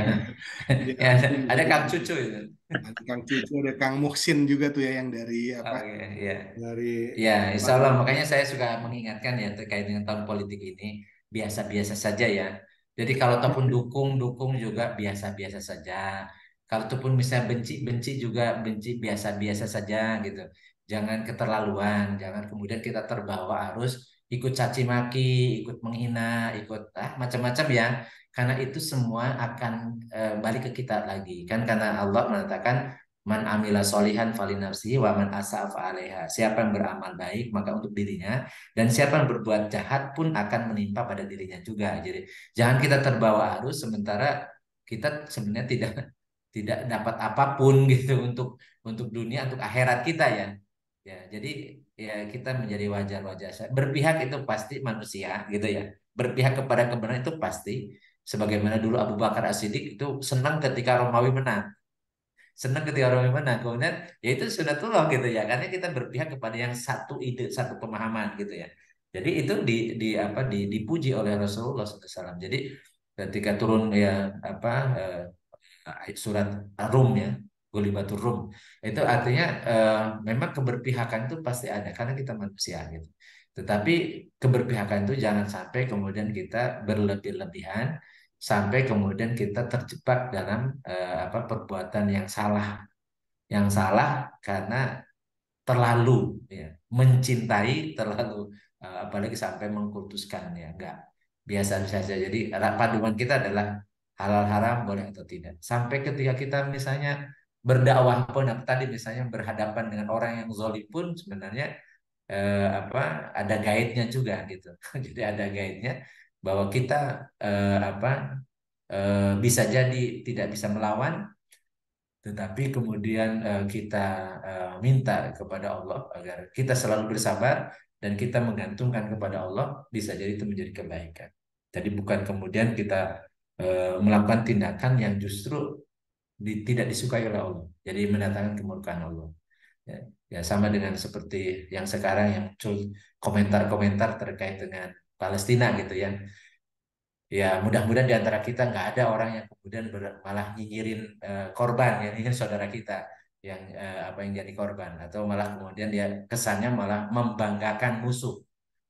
Di Ya, Kaltim ada jadi Kang Cucu itu. ada Kang Cucu, ada Kang Muhsin juga tuh ya yang dari Oh, apa? iya, iya. Dari Ya, insya Allah. Padang. Makanya saya suka mengingatkan ya terkait dengan tahun politik ini biasa-biasa saja ya. Jadi kalau ataupun dukung juga biasa-biasa saja. Kalau ataupun misalnya benci juga benci biasa-biasa saja gitu. Jangan keterlaluan, jangan kemudian kita terbawa harus ikut caci maki, ikut menghina, ikut macam-macam ya. Karena itu semua akan balik ke kita lagi. Kan karena Allah mengatakan man amila solihan falinafsihi wa man asa'a fa'alaiha. Siapa yang beramal baik maka untuk dirinya dan siapa yang berbuat jahat pun akan menimpa pada dirinya juga. Jadi jangan kita terbawa arus sementara kita sebenarnya tidak dapat apapun gitu untuk dunia untuk akhirat kita ya. Ya, jadi ya kita menjadi wajar-wajar saja. Berpihak itu pasti manusia gitu ya. Berpihak kepada kebenaran itu pasti. Sebagaimana dulu Abu Bakar As-Siddiq itu senang ketika Romawi menang, senang ketika orang menang kemudian ya itu sudah tolong gitu ya karena kita berpihak kepada yang satu ide satu pemahaman gitu ya jadi itu dipuji oleh Rasulullah SAW. Jadi ketika turun ya apa surat Rum ya Ghulibatur Rum itu artinya memang keberpihakan itu pasti ada karena kita manusia gitu. Tetapi keberpihakan itu jangan sampai kemudian kita berlebih-lebihan sampai kemudian kita terjebak dalam perbuatan yang salah karena terlalu ya mencintai terlalu apalagi sampai mengkultuskannya enggak biasa saja. Jadi panduan kita adalah halal haram boleh atau tidak. Sampai ketika kita misalnya berdakwah pun tadi misalnya berhadapan dengan orang yang zalim pun sebenarnya ada guide-nya juga gitu. Jadi ada guide-nya bahwa kita bisa jadi tidak bisa melawan, tetapi kemudian kita minta kepada Allah agar kita selalu bersabar dan kita menggantungkan kepada Allah, bisa jadi itu menjadi kebaikan. Jadi bukan kemudian kita melakukan tindakan yang justru tidak disukai oleh Allah. Jadi mendatangkan kemurkaan Allah. Ya, ya sama dengan seperti yang sekarang yang muncul komentar-komentar terkait dengan Palestina gitu ya. Ya mudah-mudahan di antara kita nggak ada orang yang kemudian malah nyinyirin korban, ya ini kan saudara kita yang yang jadi korban, atau malah kemudian dia kesannya malah membanggakan musuh,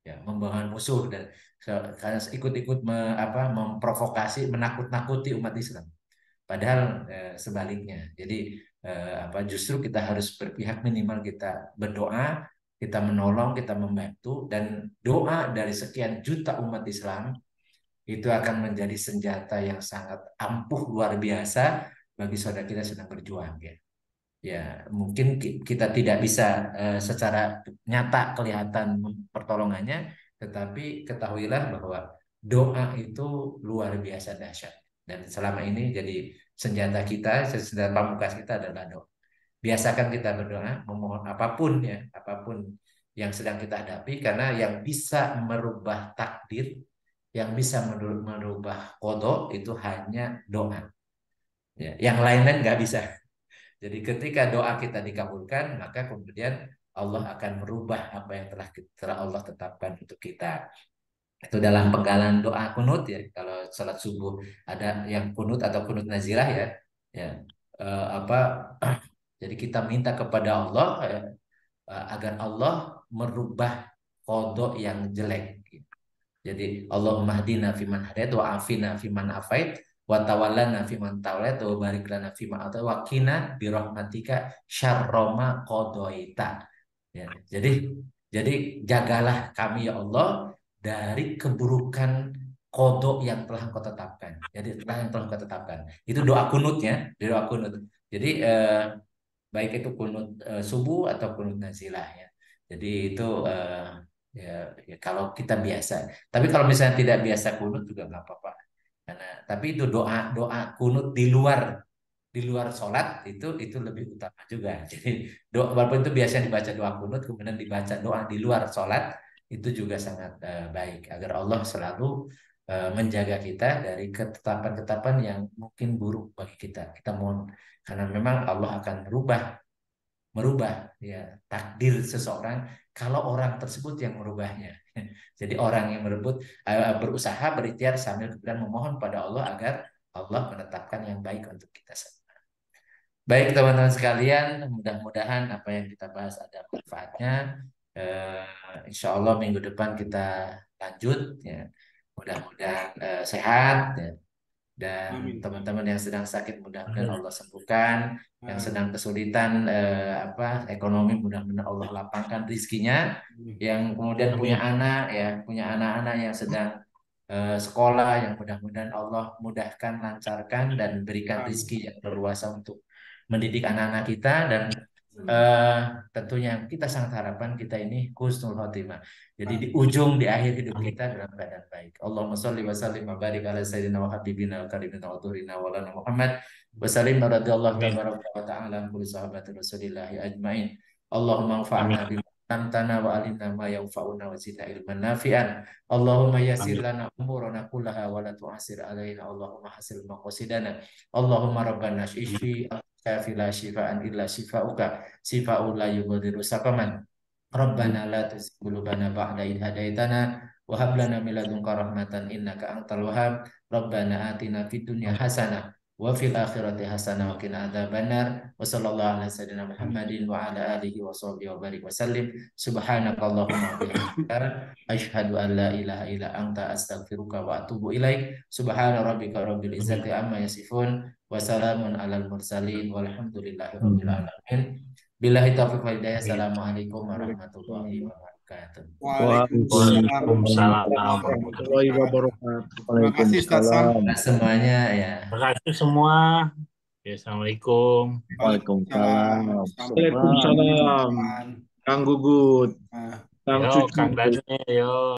ya membanggakan musuh dan karena ikut-ikut memprovokasi, menakut-nakuti umat Islam. Padahal sebaliknya. Jadi justru kita harus berpihak, minimal kita berdoa, kita menolong, kita membantu, dan doa dari sekian juta umat Islam itu akan menjadi senjata yang sangat ampuh luar biasa bagi saudara kita sedang berjuang ya. Ya, mungkin kita tidak bisa secara nyata kelihatan pertolongannya, tetapi ketahuilah bahwa doa itu luar biasa dahsyat. Dan selama ini jadi senjata kita, senjata pamungkas kita adalah doa. Biasakan kita berdoa, memohon apapun ya, apapun yang sedang kita hadapi, karena yang bisa merubah takdir, yang bisa merubah kodok itu hanya doa. Ya, yang lain-lain nggak bisa. Jadi ketika doa kita dikabulkan, maka kemudian Allah akan merubah apa yang telah Allah tetapkan untuk kita. Itu dalam penggalan doa kunut ya. Kalau sholat subuh ada yang kunut atau kunut nazilah ya. Ya eh, apa jadi kita minta kepada Allah agar Allah merubah kodok yang jelek. Jadi Allahumma hdina fiman hadait wa afina fiman afait wa tawallana fiman tawallait wa barik lana fima atait wa qina bi rahmatika syarra ma qadaita. Ya, jadi jagalah kami ya Allah dari keburukan kodok yang telah Engkau tetapkan. Jadi yang telah Engkau tetapkan. Itu doa kunutnya, doa kunut. Jadi baik itu kunut subuh atau kunut nazilah ya. Jadi itu ya kalau kita biasa. Tapi kalau misalnya tidak biasa kunut juga nggak apa-apa. Tapi itu doa doa kunut di luar sholat itu lebih utama juga. Jadi doa walaupun itu biasanya dibaca doa kunut, kemudian dibaca doa di luar sholat itu juga sangat baik agar Allah selalu menjaga kita dari ketetapan-ketetapan yang mungkin buruk bagi kita. Kita mohon karena memang Allah akan merubah ya takdir seseorang kalau orang tersebut yang merubahnya. Jadi orang yang berusaha berikhtiar sambil kemudian memohon pada Allah agar Allah menetapkan yang baik untuk kita semua. Baik teman-teman sekalian, mudah-mudahan apa yang kita bahas ada manfaatnya. Insya Allah minggu depan kita lanjut ya. Mudah-mudahan sehat ya. Dan teman-teman yang sedang sakit mudah-mudahan Allah sembuhkan, yang sedang kesulitan ekonomi mudah-mudahan Allah lapangkan rizkinya, yang kemudian punya anak yang sedang sekolah, yang mudah-mudahan Allah mudahkan, lancarkan, dan berikan rizki yang berluasa untuk mendidik anak-anak kita. Dan tentunya kita sangat harapkan kita ini husnul khotimah. Jadi di akhir hidup kita dalam keadaan baik. Allahumma sholli wa sallim wa barik ala sayyidina wa habibina wa karimina wa tuhrina wa lana Muhammad wa sallim radhiyallahu tabaraka wa ta'ala an kulli sahabati rasulillahi ajmain. Allahumma anfa'na bima 'allamtana wa alimna ma yanfa'una wa zidna ilman nafi'an. Allahumma yassir lana umurana kullaha wa la tu'assir alaina. Allahumma hasil maqasidana. Allahumma rabbana ishfi syafi la syifaan illa syifauka syifa'un la yughadiru saqaman. Rabbana la tuzigh qulubana ba'da idh hadaitana wa hab lana min ladunka rahmatan innaka antal wahhab. Rabbana atina fid dunya hasanah wa fil akhirati hasanah wa qina adzabannar. Wa sallallahu ala sayyidina Muhammadin wa ala alihi wa sahbihi wa barik wa sallim. Subhanakallahumma wa bihamdika asyhadu an la ilaha illa anta astaghfiruka wa atubu ilaik. Subhana rabbika rabbil izzati amma yasifun wa salamun alal mursalin walhamdulillahi rabbil alamin. Billahi taufiq wal hidayah. Assalamualaikum warahmatullahi wabarakatuh. Waalaikumsalam. Waalaikumsalam. Warahmatullahi wabarakatuh. Terima kasih Ustaz Sam. Nah, semuanya ya. Terima kasih semua. Ya, Assalamualaikum. Waalaikumsalam. Waalaikumsalam. Kang Gugut, Ah. Kang Yo, Cucu. Kang Dani, yo.